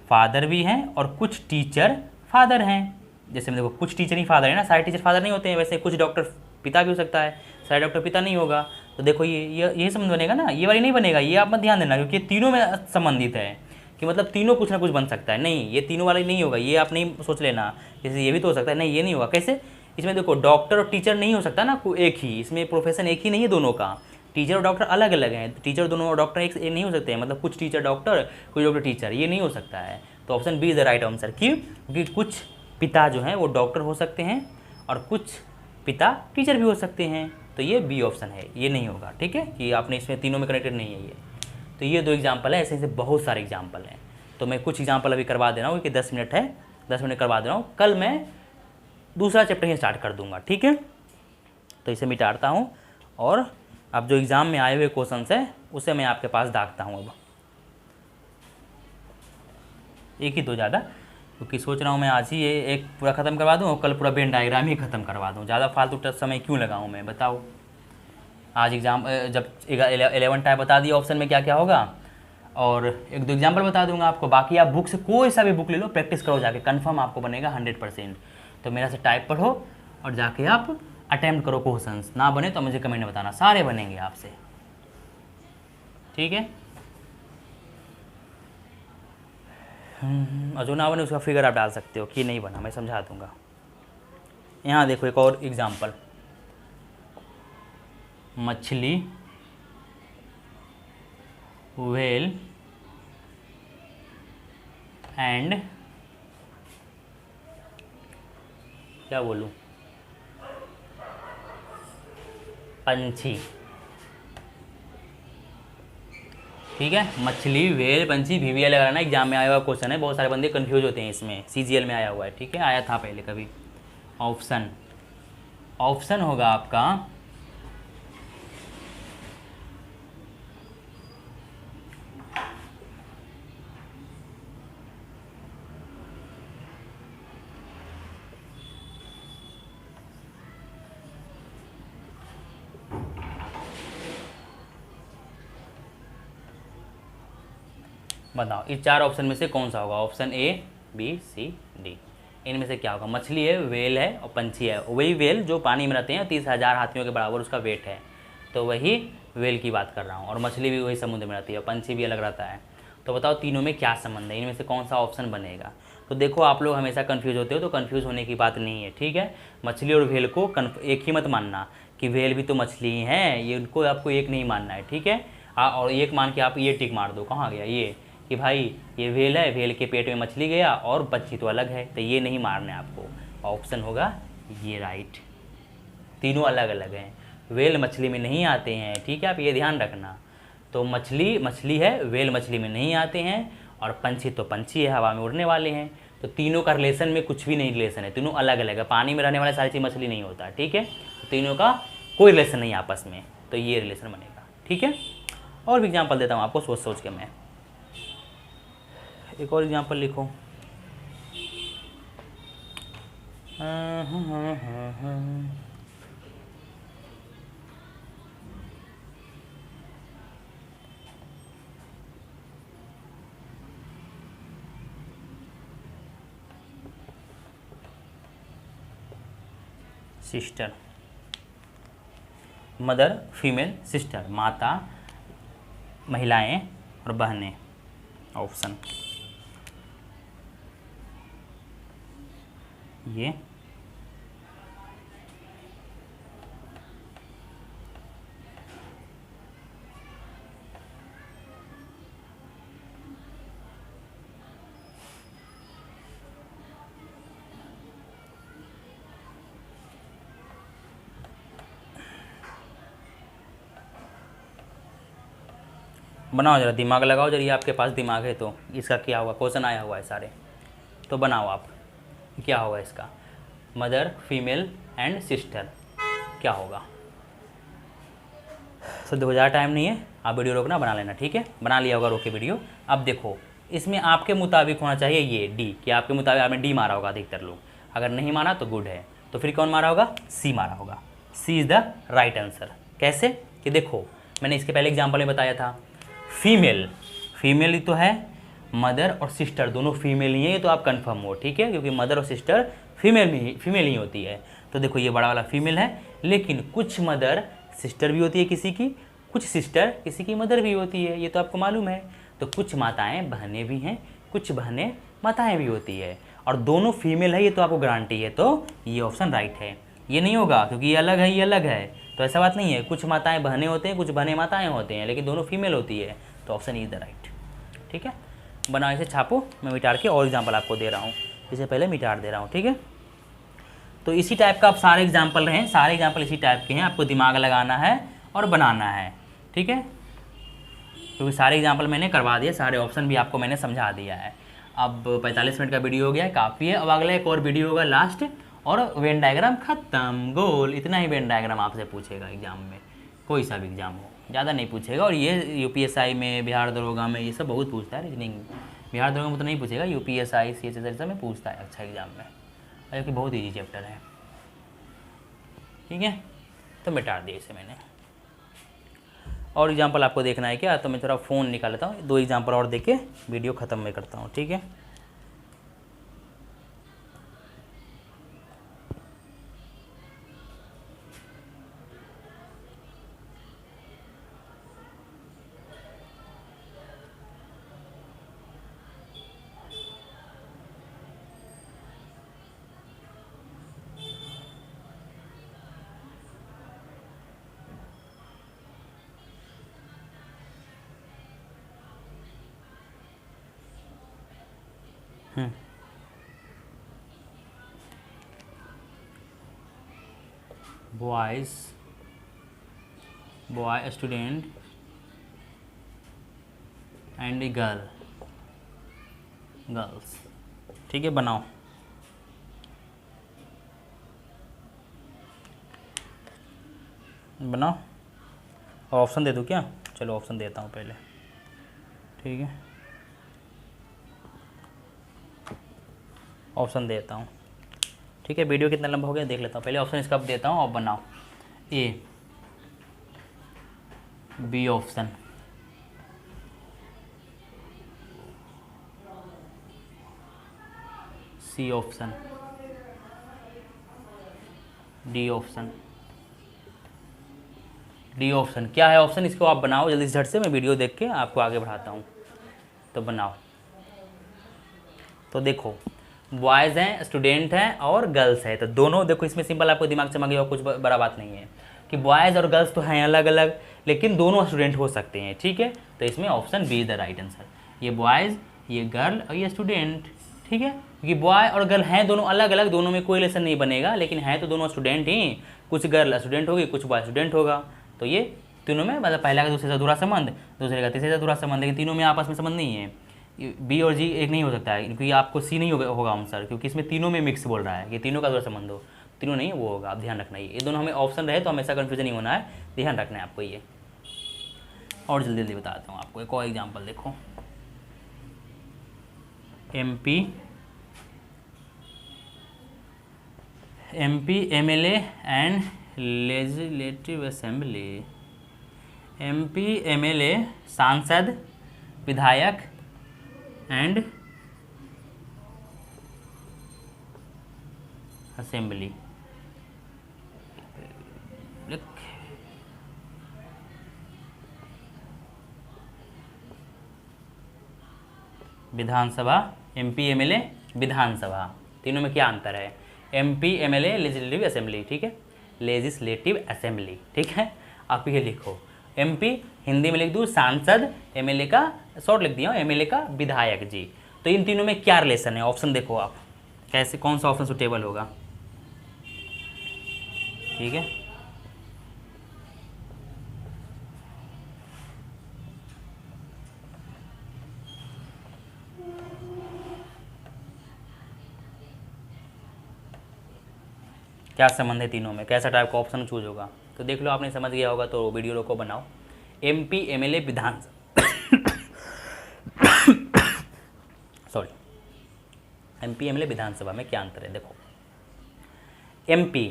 फादर भी हैं और कुछ टीचर फादर हैं। जैसे में देखो कुछ टीचर ही फादर है ना, सारे टीचर फादर नहीं होते हैं, वैसे कुछ डॉक्टर पिता भी हो सकता है, सारे डॉक्टर पिता नहीं होगा। तो देखो ये संबंध बनेगा ना, ये वाली नहीं बनेगा, ये आप मत ध्यान देना, क्योंकि तीनों में संबंधित है, कि मतलब तीनों कुछ ना कुछ बन सकता है। नहीं, ये तीनों वाला नहीं होगा, ये आप नहीं सोच लेना जैसे ये भी तो हो सकता है, नहीं ये नहीं होगा। कैसे, इसमें देखो डॉक्टर और टीचर नहीं हो सकता ना, एक ही, इसमें प्रोफेशन एक ही नहीं है दोनों का, टीचर और डॉक्टर अलग अलग हैं, टीचर दोनों और डॉक्टर एक नहीं हो सकते हैं, मतलब कुछ टीचर डॉक्टर, कुछ डॉक्टर टीचर, ये नहीं हो सकता है। तो option B is the right answer. क्यों, क्योंकि कुछ पिता जो हैं वो डॉक्टर हो सकते हैं और कुछ पिता टीचर भी हो सकते हैं, तो ये बी ऑप्शन है, ये नहीं होगा, ठीक है, कि आपने इसमें तीनों में कनेक्टेड नहीं है ये। तो ये दो एग्जाम्पल है, ऐसे ऐसे बहुत सारे एग्जाम्पल हैं, तो मैं कुछ एग्जाम्पल अभी करवा दे रहा हूँ, क्योंकि 10 मिनट है, 10 मिनट करवा दे रहा हूँ, कल मैं दूसरा चैप्टर ही स्टार्ट कर दूंगा, ठीक है। तो इसे मिटाता हूँ और अब जो एग्ज़ाम में आए हुए क्वेश्चन है उसे मैं आपके पास दागता हूँ। अब एक ही दो ज़्यादा, क्योंकि सोच रहा हूँ मैं आज ही ये एक पूरा ख़त्म करवा दूँ और कल पूरा वेन डायग्राम ही ख़त्म करवा दूँ। ज़्यादा फालतू समय क्यों लगाऊँ मैं, बताओ। आज एग्ज़ाम जब 11 टाइप बता दिया ऑप्शन में क्या क्या होगा, और एक दो एग्जाम्पल बता दूंगा आपको। बाकी आप बुक से कोई सा भी बुक ले लो, प्रैक्टिस करो जाके, कंफर्म आपको बनेगा 100%। तो मेरा से टाइप पढ़ो और जाके आप अटैम्प्ट करो क्वेश्चंस, ना बने तो मुझे कमेंट में बताना, सारे बनेंगे आपसे, ठीक है। और जो ना बने उसका फिगर आप डाल सकते हो कि नहीं बना, मैं समझा दूंगा। यहाँ देखो एक और एग्जाम्पल, मछली, व्हेल एंड क्या बोलूँ, पंछी। ठीक है, मछली, व्हेल, पंछी, वीवीएल लगाना एग्जाम में आया हुआ क्वेश्चन है, बहुत सारे बंदे कंफ्यूज होते हैं इसमें, सीजीएल में आया हुआ है। ठीक है, आया था पहले कभी। ऑप्शन, ऑप्शन होगा आपका बताओ इस चार ऑप्शन में से कौन सा होगा। Option A, B, C, D, इनमें से क्या होगा। मछली है, व्हेल है और पंछी है। वही व्हेल जो पानी में रहते हैं, 30,000 हाथियों के बराबर उसका वेट है, तो वही व्हेल की बात कर रहा हूँ। और मछली भी वही समुद्र में रहती है, पंछी भी अलग रहता है। तो बताओ तीनों में क्या संबंध है, इनमें से कौन सा ऑप्शन बनेगा। तो देखो आप लोग हमेशा कन्फ्यूज होते हो, तो कन्फ्यूज़ होने की बात नहीं है। ठीक है, मछली और व्हेल को एक ही मत मानना कि व्हेल भी तो मछली ही है, ये उनको आपको एक नहीं मानना है। ठीक है, और एक मान के आप ये टिक मार दो, कहाँ गया ये, कि भाई ये व्हेल है, व्हेल के पेट में मछली गया और पंछी तो अलग है, तो ये नहीं मारना है आपको। ऑप्शन होगा ये राइट, तीनों अलग अलग हैं, व्हेल मछली में नहीं आते हैं। ठीक है, आप ये ध्यान रखना। तो मछली मछली है, व्हेल मछली में नहीं आते हैं, और पंछी तो पंछी है, हवा में उड़ने वाले हैं। तो तीनों का रिलेशन में कुछ भी नहीं रिलेशन है, तीनों अलग अलग है। पानी में रहने वाले सारी चीज़ मछली नहीं होता। ठीक है, तो तीनों का कोई रिलेशन नहीं आपस में, तो ये रिलेशन बनेगा। ठीक है, और भी एग्जाम्पल देता हूँ आपको, सोच सोच के मैं। एक और एग्जाम्पल लिखो। सिस्टर, मदर, फीमेल, सिस्टर, माता, महिलाएं और बहनें। ऑप्शन ये बनाओ जरा, दिमाग लगाओ जरा, ये आपके पास दिमाग है तो इसका क्या होगा। क्वेश्चन आया हुआ है सारे, तो बनाओ आप, क्या होगा इसका। मदर, फीमेल एंड सिस्टर क्या होगा। तो 2000 टाइम नहीं है, आप वीडियो रोकना, बना लेना। ठीक है, बना लिया होगा, रोके वीडियो। अब देखो इसमें आपके मुताबिक होना चाहिए ये डी, कि आपके मुताबिक आपने डी मारा होगा अधिकतर लोग। अगर नहीं मारा तो गुड है, तो फिर कौन मारा होगा, सी मारा होगा। सी इज़ द राइट आंसर। कैसे, कि देखो मैंने इसके पहले एग्जाम्पल में बताया था, फीमेल, फीमेल ही तो है, मदर और सिस्टर दोनों फीमेल ही हैं, ये तो आप कंफर्म हो। ठीक है, क्योंकि मदर और सिस्टर फीमेल ही होती है। तो देखो ये बड़ा वाला फीमेल है, लेकिन कुछ मदर सिस्टर भी होती है किसी की, कुछ सिस्टर किसी की मदर भी होती है, ये तो आपको मालूम है। तो कुछ माताएं बहनें भी हैं, कुछ बहनें माताएं भी होती है, और दोनों फीमेल है, ये तो आपको गारंटी है। तो ये ऑप्शन राइट है। ये नहीं होगा क्योंकि ये अलग है, ये अलग है, तो ऐसा बात नहीं है। कुछ माताएं बहनें होते हैं, कुछ बहनें माताएं होते हैं, लेकिन दोनों फीमेल होती है, तो ऑप्शन इज द राइट। ठीक है, बनाओ इसे, छापो, मैं मिटार के और एग्जाम्पल आपको दे रहा हूँ, इसे पहले मिटार दे रहा हूँ। ठीक है, तो इसी टाइप का आप सारे एग्जाम्पल रहें, सारे एग्जाम्पल इसी टाइप के हैं, आपको दिमाग लगाना है और बनाना है। ठीक है, क्योंकि सारे एग्जाम्पल मैंने करवा दिए, सारे ऑप्शन भी आपको मैंने समझा दिया है। अब 45 मिनट का वीडियो हो गया है, काफ़ी है। अब अगला एक और वीडियो होगा लास्ट, और वेन डायग्राम खत्म, गोल। इतना ही वेन डायग्राम आपसे पूछेगा एग्जाम में, कोई सा भी एग्जाम हो, ज़्यादा नहीं पूछेगा। और ये यूपीएसआई में, बिहार दरोगा में, ये सब बहुत पूछता है रीजनिंग। बिहार दरोगा में तो नहीं पूछेगा, यूपीएसआई, सीएचएसएल सब में पूछता है अच्छा एग्जाम में, क्योंकि बहुत ईजी चैप्टर है। ठीक है, तो मिटा दिया इसे मैंने। और एग्जाम्पल आपको देखना है क्या, तो मैं थोड़ा फ़ोन निकाल लेता हूँ, 2 एग्जाम्पल और देके वीडियो ख़त्म मैं करता हूँ। ठीक है, बॉय स्टूडेंट एंड गर्ल्स। ठीक है, बनाओ। ऑप्शन दे दूँ क्या? चलो ऑप्शन देता हूँ पहले। ठीक है, ऑप्शन देता हूँ। ठीक है, वीडियो कितना लंबा हो गया देख लेता हूँ। पहले ऑप्शन इसका देता हूँ और बनाओ। A, B option, C option, D option. D option क्या है ऑप्शन? इसको आप बनाओ जल्दी से, झट से। मैं वीडियो देख के आपको आगे बढ़ाता हूँ, तो बनाओ। तो देखो, बॉयज़ हैं, स्टूडेंट हैं और गर्ल्स है, तो दोनों देखो इसमें सिंपल आपको दिमाग चमक गया, कुछ बड़ा बात नहीं है कि बॉयज़ और गर्ल्स तो हैं अलग अलग, लेकिन दोनों स्टूडेंट हो सकते हैं। ठीक है, तो इसमें option B is the right answer. ये बॉयज़, ये गर्ल और ये स्टूडेंट। ठीक है, क्योंकि बॉय और गर्ल हैं दोनों अलग अलग, दोनों में कोई रिलेशन नहीं बनेगा, लेकिन हैं तो दोनों स्टूडेंट ही। कुछ गर्ल स्टूडेंट होगी, कुछ बॉय स्टूडेंट होगा, तो ये तीनों में मतलब पहला का दूसरे से अधूरा संबंध, दूसरे का तीसरे से अधूरा संबंध, लेकिन तीनों में आपस में संबंध नहीं है। बी और जी एक नहीं हो सकता है, क्योंकि आपको सी नहीं होगा आंसर, क्योंकि इसमें तीनों में मिक्स बोल रहा है कि तीनों का अधूरा संबंध हो। तीनों नहीं, वो होगा, आप ध्यान रखना। ये दोनों हमें ऑप्शन रहे तो हमेशा कन्फ्यूजन नहीं होना है, ध्यान रखना है आपको ये। और जल्दी जल्दी बताता हूँ आपको, एक और एग्जाम्पल देखो। MP MLA and legislative assembly. MP MLA सांसद, विधायक and assembly. Vidhan Sabha, MP MLA विधानसभा, तीनों में क्या अंतर है? MP MLA legislative assembly. ठीक है, लेजिस्लेटिव असेंबली। ठीक है, आप ये लिखो। MP हिंदी में लिख दूँ सांसद, MLA का शॉर्ट लिख दिया हूँ, MLA का विधायक जी। तो इन तीनों में क्या रिलेशन है? ऑप्शन देखो आप, कैसे कौन सा ऑप्शन सुटेबल होगा। ठीक है, क्या संबंध है तीनों में, कैसा टाइप का ऑप्शन चूज होगा? तो देख लो, आपने समझ गया होगा तो वीडियो रोको, बनाओ। MP MLA विधानसभा सॉरी, MP MLA विधानसभा में क्या अंतर है? देखो, MP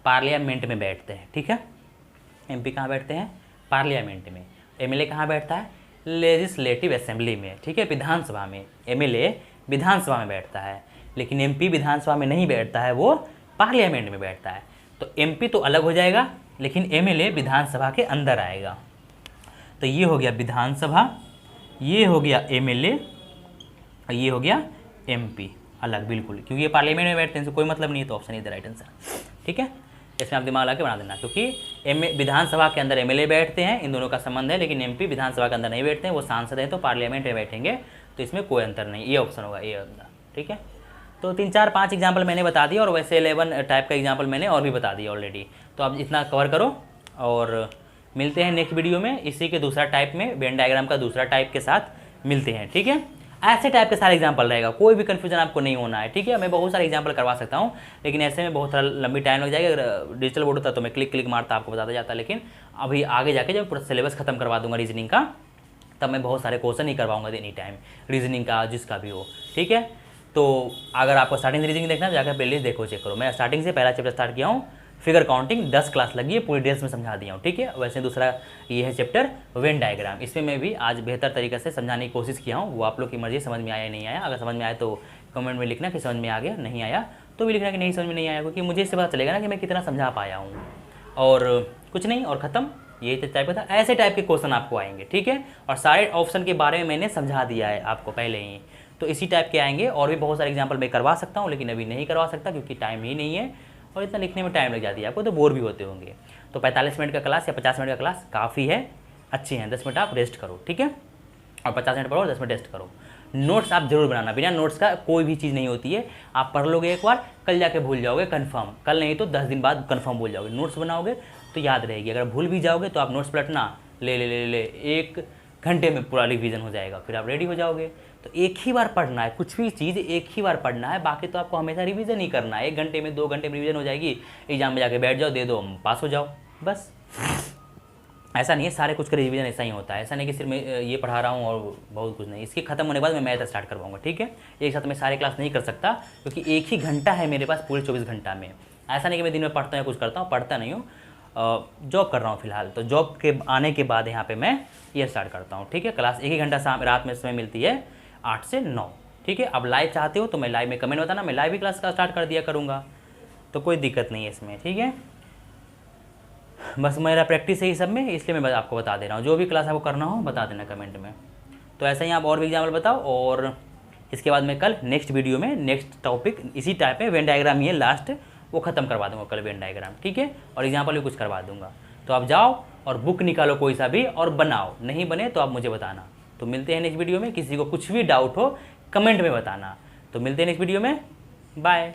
पार्लियामेंट में बैठते हैं। ठीक है, MP कहाँ बैठते हैं? पार्लियामेंट में। MLA कहाँ बैठता है? लेजिस्लेटिव असेंबली में। ठीक है, विधानसभा में। MLA विधानसभा में बैठता है, लेकिन MP विधानसभा में नहीं बैठता है, वो पार्लियामेंट में बैठता है। तो MP तो अलग हो जाएगा, लेकिन MLA विधानसभा के अंदर आएगा। तो ये हो गया विधानसभा, ये हो गया MLA और ये हो गया MP अलग, बिल्कुल, क्योंकि ये पार्लियामेंट में बैठते हैं, कोई मतलब नहीं है, तो option is the right answer. ठीक है, इसमें आप दिमाग लगा के बना देना, क्योंकि विधानसभा के अंदर MLA बैठते हैं, इन दोनों का संबंध है, लेकिन MP विधानसभा के अंदर नहीं बैठते हैं, वो सांसद हैं तो पार्लियामेंट में बैठेंगे, तो इसमें कोई अंतर नहीं, ये ऑप्शन होगा, ये होगा। ठीक है, तो 3 4 5 एग्जाम्पल मैंने बता दिया, और वैसे 11 टाइप का एग्जाम्पल मैंने और भी बता दिया ऑलरेडी। तो आप इतना कवर करो, और मिलते हैं नेक्स्ट वीडियो में इसी के दूसरा टाइप में, वेन डायग्राम का दूसरा टाइप के साथ मिलते हैं। ठीक है, ऐसे टाइप के सारे एग्जाम्पल रहेगा, कोई भी कन्फ्यूजन आपको नहीं होना है। ठीक है, मैं बहुत सारे एग्जाम्पल करवा सकता हूँ, लेकिन ऐसे में बहुत लंबी टाइम लग जाएगी। अगर डिजिटल बोर्ड होता तो मैं क्लिक मारता, आपको बताता जाता, लेकिन अभी आगे जाके जब पूरा सिलेबस खत्म करवा दूंगा रीजनिंग का, तब मैं बहुत सारे क्वेश्चन ही करवाऊंगा एनी टाइम, रीजनिंग का जिसका भी हो। ठीक है, तो अगर आपको स्टार्टिंग से रीजनिंग देखना है, जाकर प्लेलिस्ट देखो, चेक करो। मैं स्टार्टिंग से पहला चैप्टर स्टार्ट किया हूँ, फिगर काउंटिंग 10 क्लास लगी है, पूरी डिटेल्स में समझा दिया हूँ। ठीक है, वैसे दूसरा ये है चैप्टर वेन डायग्राम, इसमें मैं भी आज बेहतर तरीके से समझाने की कोशिश किया हूँ। वो आप लोग की मर्जी, समझ में आया नहीं आया। अगर समझ में आया तो कमेंट में लिखना कि समझ में आ गया, नहीं आया तो भी लिखना कि नहीं समझ में नहीं आया, क्योंकि मुझे इससे पता चलेगा ना कि मैं कितना समझा पाया हूँ। और कुछ नहीं, और ख़त्म, ये टाइप का था। ऐसे टाइप के क्वेश्चन आपको आएंगे। ठीक है, और सारे ऑप्शन के बारे में मैंने समझा दिया है आपको पहले ही, तो इसी टाइप के आएंगे। और भी बहुत सारे एग्जाम्पल मैं करवा सकता हूँ, लेकिन अभी नहीं करवा सकता क्योंकि टाइम ही नहीं है, और इतना लिखने में टाइम लग जाती है आपको, तो बोर भी होते होंगे। तो 45 मिनट का क्लास या 50 मिनट का क्लास काफ़ी है, अच्छी है। 10 मिनट आप रेस्ट करो, ठीक है, और 50 मिनट पढ़ो, 10 मिनट रेस्ट करो। नोट्स आप जरूर बनाना, बिना नोट्स का कोई भी चीज़ नहीं होती है। आप पढ़ लोगे एक बार, कल जाके भूल जाओगे कन्फर्म, कल नहीं तो 10 दिन बाद कन्फर्म भूल जाओगे। नोट्स बनाओगे तो याद रहेगी, अगर भूल भी जाओगे तो आप नोट्स पलटना, ले ले ले ले 1 घंटे में पूरा रिवीजन हो जाएगा, फिर आप रेडी हो जाओगे। तो एक ही बार पढ़ना है, कुछ भी चीज़ एक ही बार पढ़ना है, बाकी तो आपको हमेशा रिवीजन ही करना है। 1 घंटे में 2 घंटे में रिवीजन हो जाएगी, एग्जाम में जाके बैठ जाओ, दे दो, पास हो जाओ, बस। ऐसा नहीं है सारे कुछ का रिवीजन ऐसा ही होता है, ऐसा नहीं कि सिर्फ मैं ये पढ़ा रहा हूँ और बहुत कुछ नहीं। इसके खत्म होने के बाद मैं मैथ स्टार्ट करवाऊंगा, ठीक है। एक साथ मैं सारे क्लास नहीं कर सकता, क्योंकि एक ही घंटा है मेरे पास पूरे 24 घंटा में। ऐसा नहीं कि मैं दिन में पढ़ता हूँ या कुछ करता हूँ, पढ़ता नहीं हूँ, जॉब कर रहा हूँ फिलहाल। तो जॉब के आने के बाद यहाँ पे मैं ये स्टार्ट करता हूँ, ठीक है। क्लास 1 ही घंटा शाम रात में समय मिलती है 8 से 9, ठीक है। अब लाइव चाहते हो तो मैं लाइव में कमेंट बताना, मैं लाइव भी क्लास का स्टार्ट कर दिया करूँगा, तो कोई दिक्कत नहीं है इसमें, ठीक है। बस मेरा प्रैक्टिस है ये सब में, इसलिए मैं आपको बता दे रहा हूँ। जो भी क्लास आपको करना हो बता देना कमेंट में। तो ऐसा ही आप और भी एग्जाम्पल बताओ, और इसके बाद मैं कल नेक्स्ट वीडियो में नेक्स्ट टॉपिक इसी टाइप में वेन डायग्राम ही है लास्ट, वो ख़त्म करवा दूंगा कल वेन डायग्राम, ठीक है। और एग्जाम्पल भी कुछ करवा दूंगा। तो आप जाओ और बुक निकालो कोई सा भी और बनाओ, नहीं बने तो आप मुझे बताना। तो मिलते हैं नेक्स्ट वीडियो में, किसी को कुछ भी डाउट हो कमेंट में बताना। तो मिलते हैं नेक्स्ट वीडियो में, बाय।